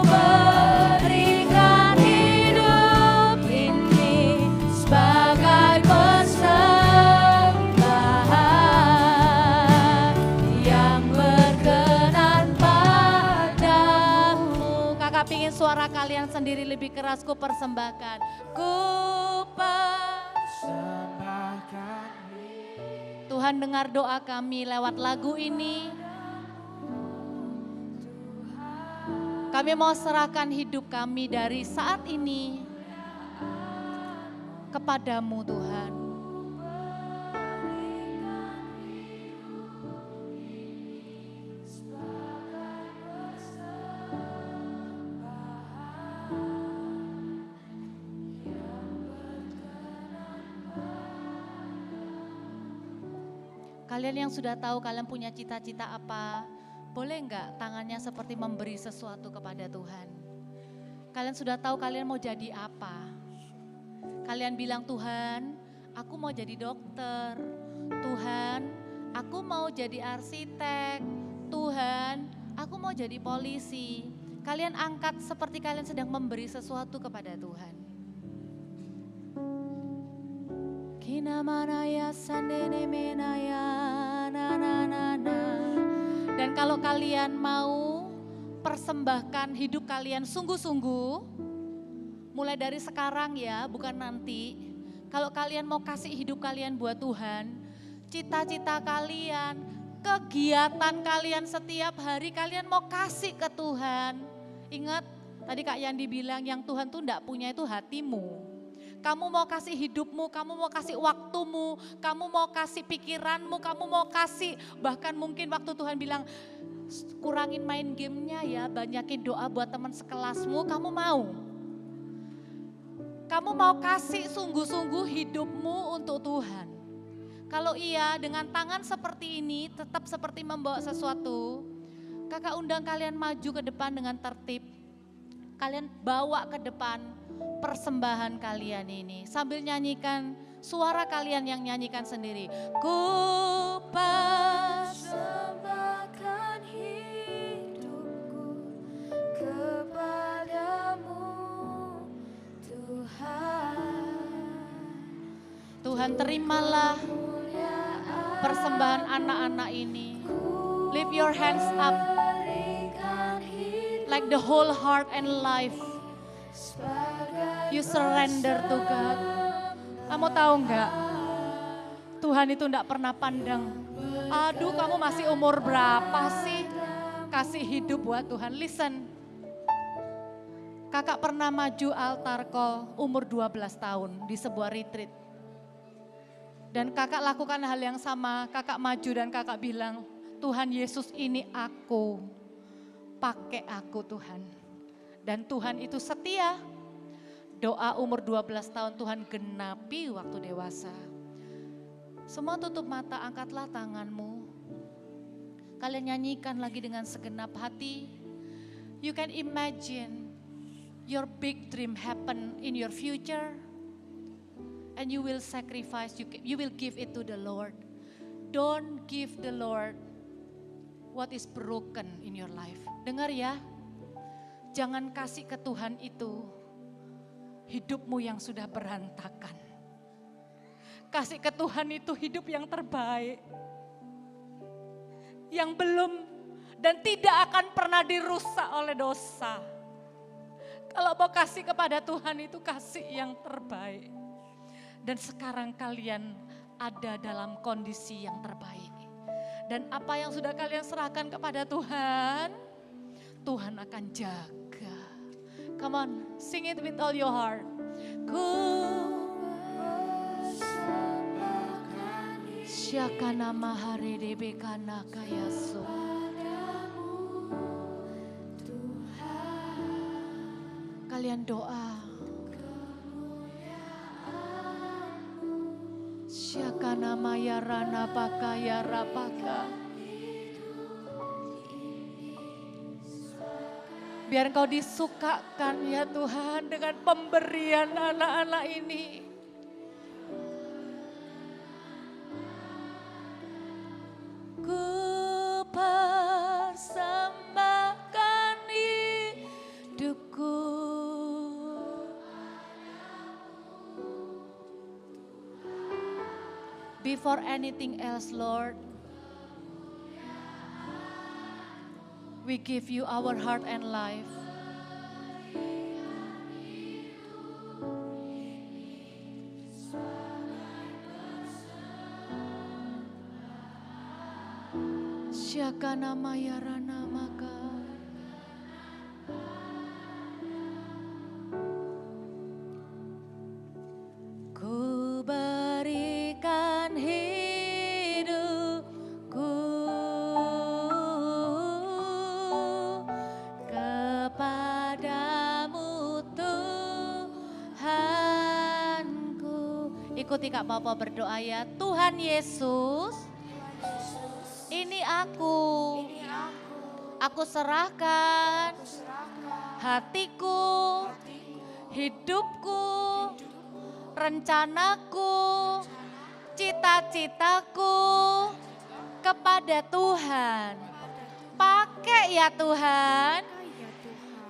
berikan hidup ini sebagai persembahan yang berkenan padamu. Kakak pingin suara kalian sendiri lebih keras, ku persembahkan. Ku persembahkan. Tuhan dengar doa kami lewat lagu ini. Kami mau serahkan hidup kami dari saat ini kepadamu Tuhan. Kalian yang sudah tahu kalian punya cita-cita apa, boleh enggak tangannya seperti memberi sesuatu kepada Tuhan? Kalian sudah tahu kalian mau jadi apa? Kalian bilang, Tuhan, aku mau jadi dokter. Tuhan, aku mau jadi arsitek. Tuhan, aku mau jadi polisi. Kalian angkat seperti kalian sedang memberi sesuatu kepada Tuhan. Kina manaya sandene menaya na na na na. Dan kalau kalian mau persembahkan hidup kalian sungguh-sungguh, mulai dari sekarang ya, bukan nanti. Kalau kalian mau kasih hidup kalian buat Tuhan, cita-cita kalian, kegiatan kalian setiap hari kalian mau kasih ke Tuhan. Ingat tadi Kak Yandi bilang yang Tuhan tuh enggak punya itu hatimu. Kamu mau kasih hidupmu, kamu mau kasih waktumu, kamu mau kasih pikiranmu, kamu mau kasih bahkan mungkin waktu Tuhan bilang kurangin main gamenya ya, banyakin doa buat teman sekelasmu, kamu mau? Kamu mau kasih sungguh-sungguh hidupmu untuk Tuhan? Kalau iya dengan tangan seperti ini tetap seperti membawa sesuatu, kakak undang kalian maju ke depan dengan tertib. Kalian bawa ke depan persembahan kalian ini sambil nyanyikan suara kalian yang nyanyikan sendiri. Ku persembahkan hidupku kepadamu Tuhan. Tuhan terimalah persembahan anak-anak ini. Lift your hands up like the whole heart and life. You surrender to God. Kamu tahu enggak? Tuhan itu enggak pernah pandang. Aduh, kamu masih umur berapa sih? Kasih hidup buat Tuhan. Listen. Kakak pernah maju altar call umur 12 tahun di sebuah retreat. Dan kakak lakukan hal yang sama. Kakak maju dan kakak bilang, Tuhan Yesus ini aku. Pakai aku Tuhan. Dan Tuhan itu setia. Doa umur 12 tahun Tuhan genapi waktu dewasa. Semua tutup mata, angkatlah tanganmu. Kalian nyanyikan lagi dengan segenap hati. You can imagine your big dream happen in your future. And you will sacrifice, you will give it to the Lord. Don't give the Lord what is broken in your life. Dengar ya, jangan kasih ke Tuhan itu hidupmu yang sudah berantakan. Kasih ke Tuhan itu hidup yang terbaik. Yang belum dan tidak akan pernah dirusak oleh dosa. Kalau mau kasih kepada Tuhan itu kasih yang terbaik. Dan sekarang kalian ada dalam kondisi yang terbaik. Dan apa yang sudah kalian serahkan kepada Tuhan, Tuhan akan jaga. Come on, sing it with all your heart. Ku syakana mahare debekana kayaso. Kalian doa. Syakana maya rana baka ya rapaka. Biar Engkau disukakan ya Tuhan dengan pemberian anak-anak ini. Ku persembahkan hidupku. Before anything else, Lord, we give you our heart and life. Syakana mayarana maka. Ku berikan hidupku kepadamu Tuhanku. Ikuti Kak Papa berdoa ya. Tuhan Yesus, ini aku. Aku serahkan hatiku, hidupku, rencanaku, cita-citaku kepada Tuhan. Pakai ya Tuhan,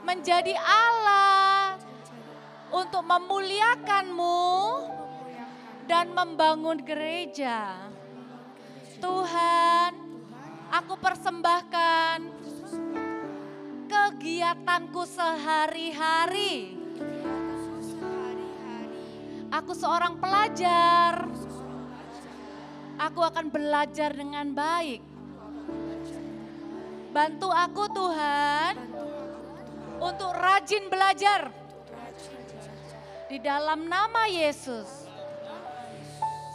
menjadi alat untuk memuliakan-Mu dan membangun gereja. Tuhan, aku persembahkan kegiatanku sehari-hari. Aku seorang pelajar. Aku akan belajar dengan baik. Bantu aku Tuhan untuk rajin belajar. Di dalam nama Yesus.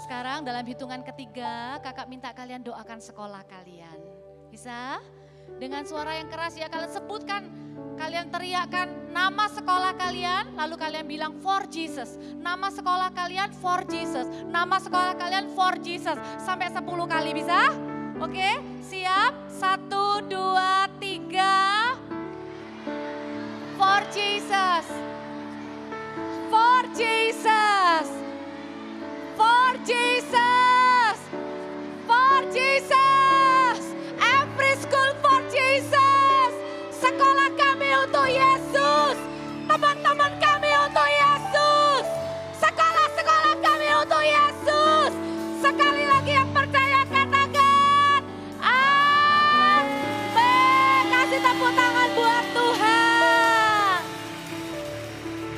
Sekarang dalam hitungan ketiga, kakak minta kalian doakan sekolah kalian. Bisa? Dengan suara yang keras ya, kalian sebutkan, kalian teriakkan nama sekolah kalian, lalu kalian bilang for Jesus. Nama sekolah kalian for Jesus. Nama sekolah kalian for Jesus. Sampai 10 kali bisa? Oke, siap? 1, 2, 3. For Jesus. For Jesus. For Jesus. For Jesus. Every school for Jesus. Sekolah kami untuk Yesus. Teman-teman kami untuk Yesus. Sekolah-sekolah kami untuk Yesus. Sekali lagi yang percaya katakan amin. Kasih tepuk tangan buat Tuhan.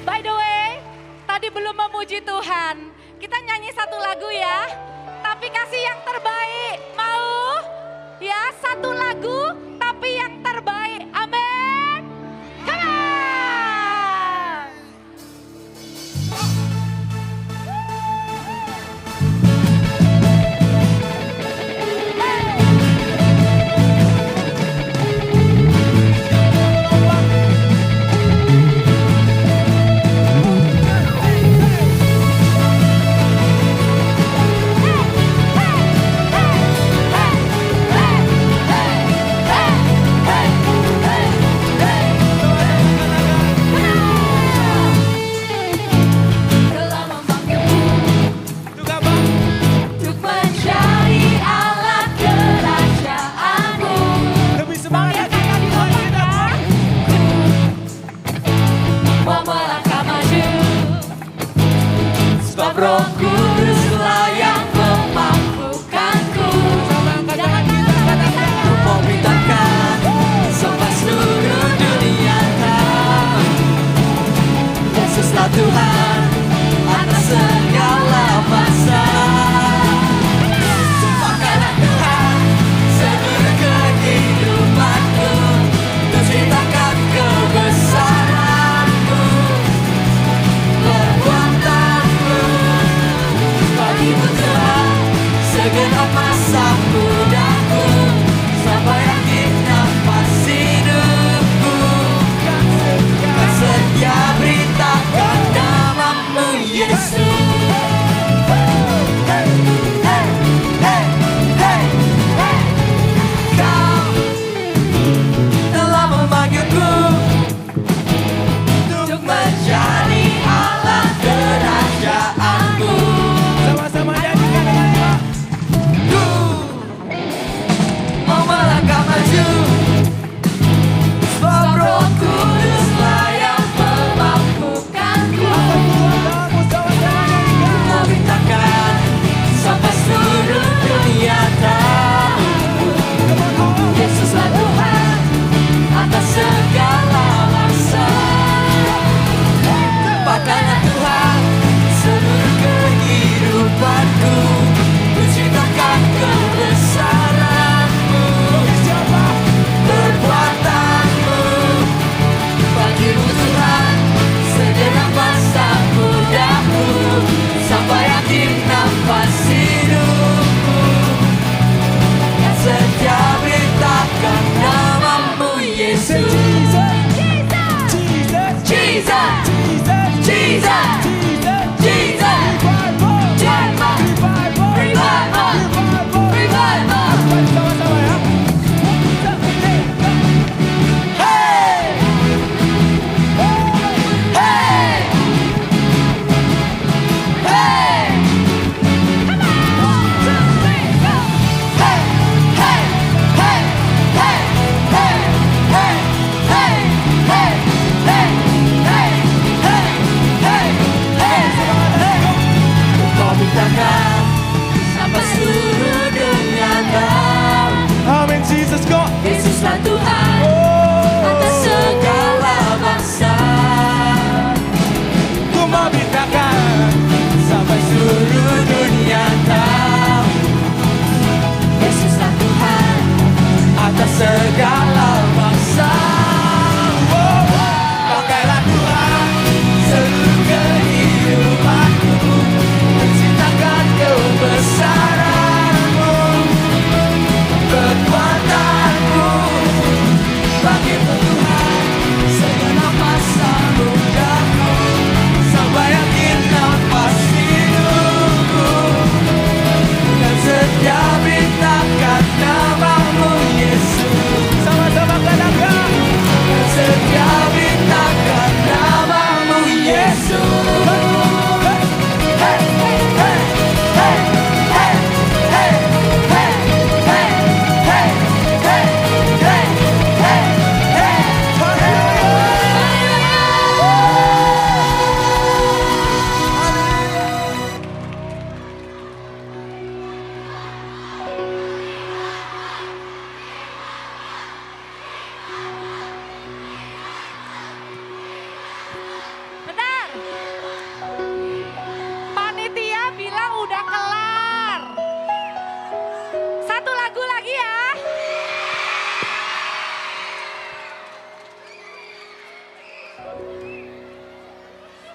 By the way, tadi belum memuji Tuhan. Kita nyanyi satu lagu ya. Tapi kasih yang terbaik. Mau? Ya, satu lagu tapi yang terbaik. Amin. Come on. Hey, Sebab Roh Kuduslah yang memampukanku. Ku mau beritakan sampai seluruh dunia tahu Yesuslah Tuhan atas segala masa. Tumpahkanlah Tuhan seluruh kehidupanku, ku ceritakan kebesaran-Mu, perbuatan-Mu. Bagimu Tuhan segenap masa mudaku, sampai akhir nafas hidupku. Kan setia beritakan nama-Mu Yesus. Kau telah memanggilku untuk menjadi alat kerajaan-Mu. Sama-sama nyanyikan dengan ku mau melangkah maju, sebab Roh Kuduslah yang memampukanku. Mau beritakan sampai seluruh dunia tahu Yesuslah Tuhan atas segala bangsa. Tumpahkanlah Tuhan seluruh kehidupanku, ku ceritakan kebesaran-Mu, perbuatan-Mu. Bagimu Tuhan segenap masa mudaku, sampai akhir nafas hidupku. Yang setia beritakan nama-Mu Yesus. Jesus, Jesus, Jesus, Jesus, revival, revival, revival. Hey, hey, hey. Come on, 1, 2, 3, go. Hey, hey, hey, hey, hey, hey, hey, hey, hey, hey, hey, hey, hey. Kau beritakan sampai seluruh dunia tahu. Amin, Jesus go. Yesuslah Tuhan atas segala bangsa. Ku mau beritakan Sampai seluruh dunia tahu Yesuslah Tuhan atas segala bangsa. Pakailah Tuhan seluruh kehidupanku, menceritakan kebesaran-Mu, kekuatan-Mu. Bagimu Tuhan segenap masa mudaku, sampai akhir nafas hidupku. Dan setia beritakan nama-Mu Yesus. Sama-sama katakan. Dan setia beritakan nama-Mu Yesus. Hey, hey, hey, hey, hey, hey, hey, hey, hey, hey, hey, hey, Bentar. Panitia bilang udah kelar. Satu lagu lagi ya.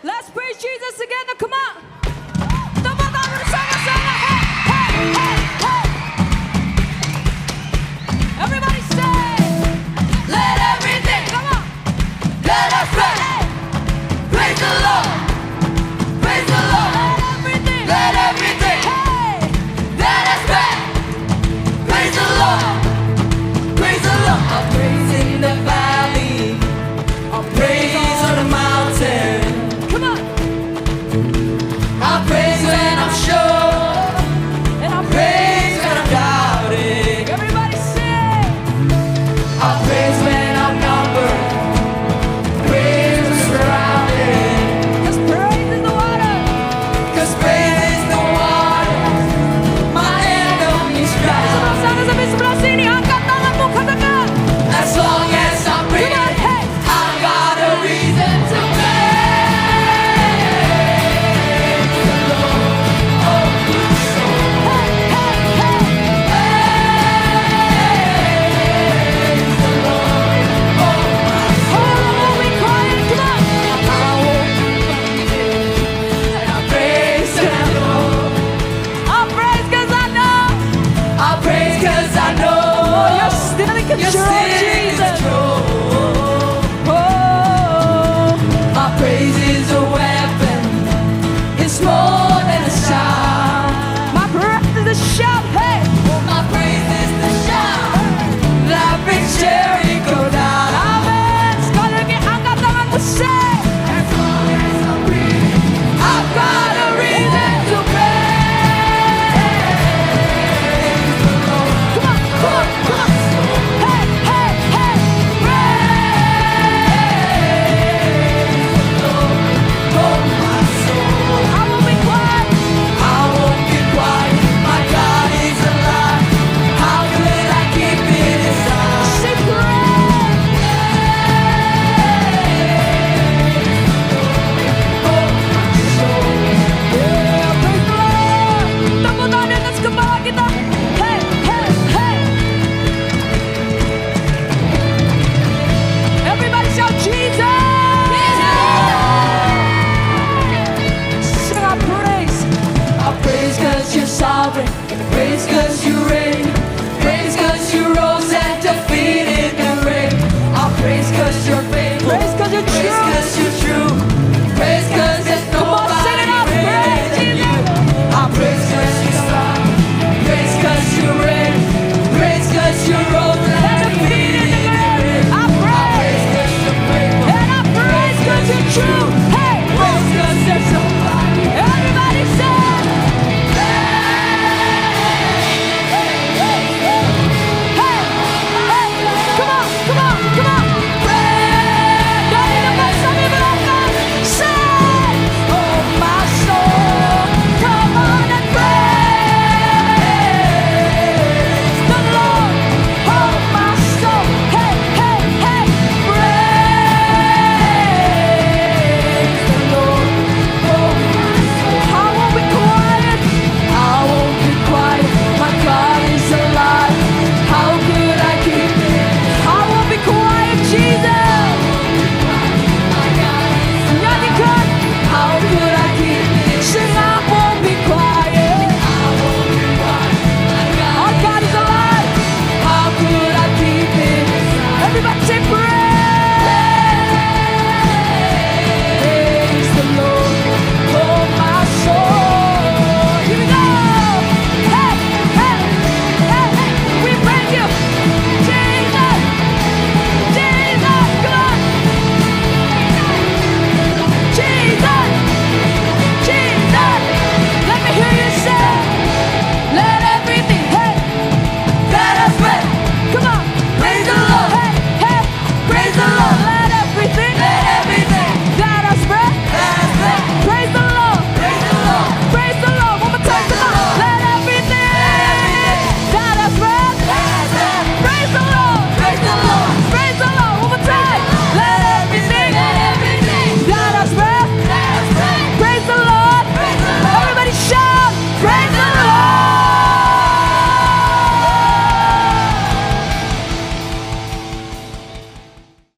Let's praise Jesus together, come on. Tepuk tangan bersama-sama. Hey, hey, hey, hey. Everybody say, let everything, come on. let us praise. Praise the Lord. Praise the Lord. Let everything, let us praise. Praise the Lord. Praise the Lord. I'll praise in the valley. I'll praise on the mountain. Come on. Georgie.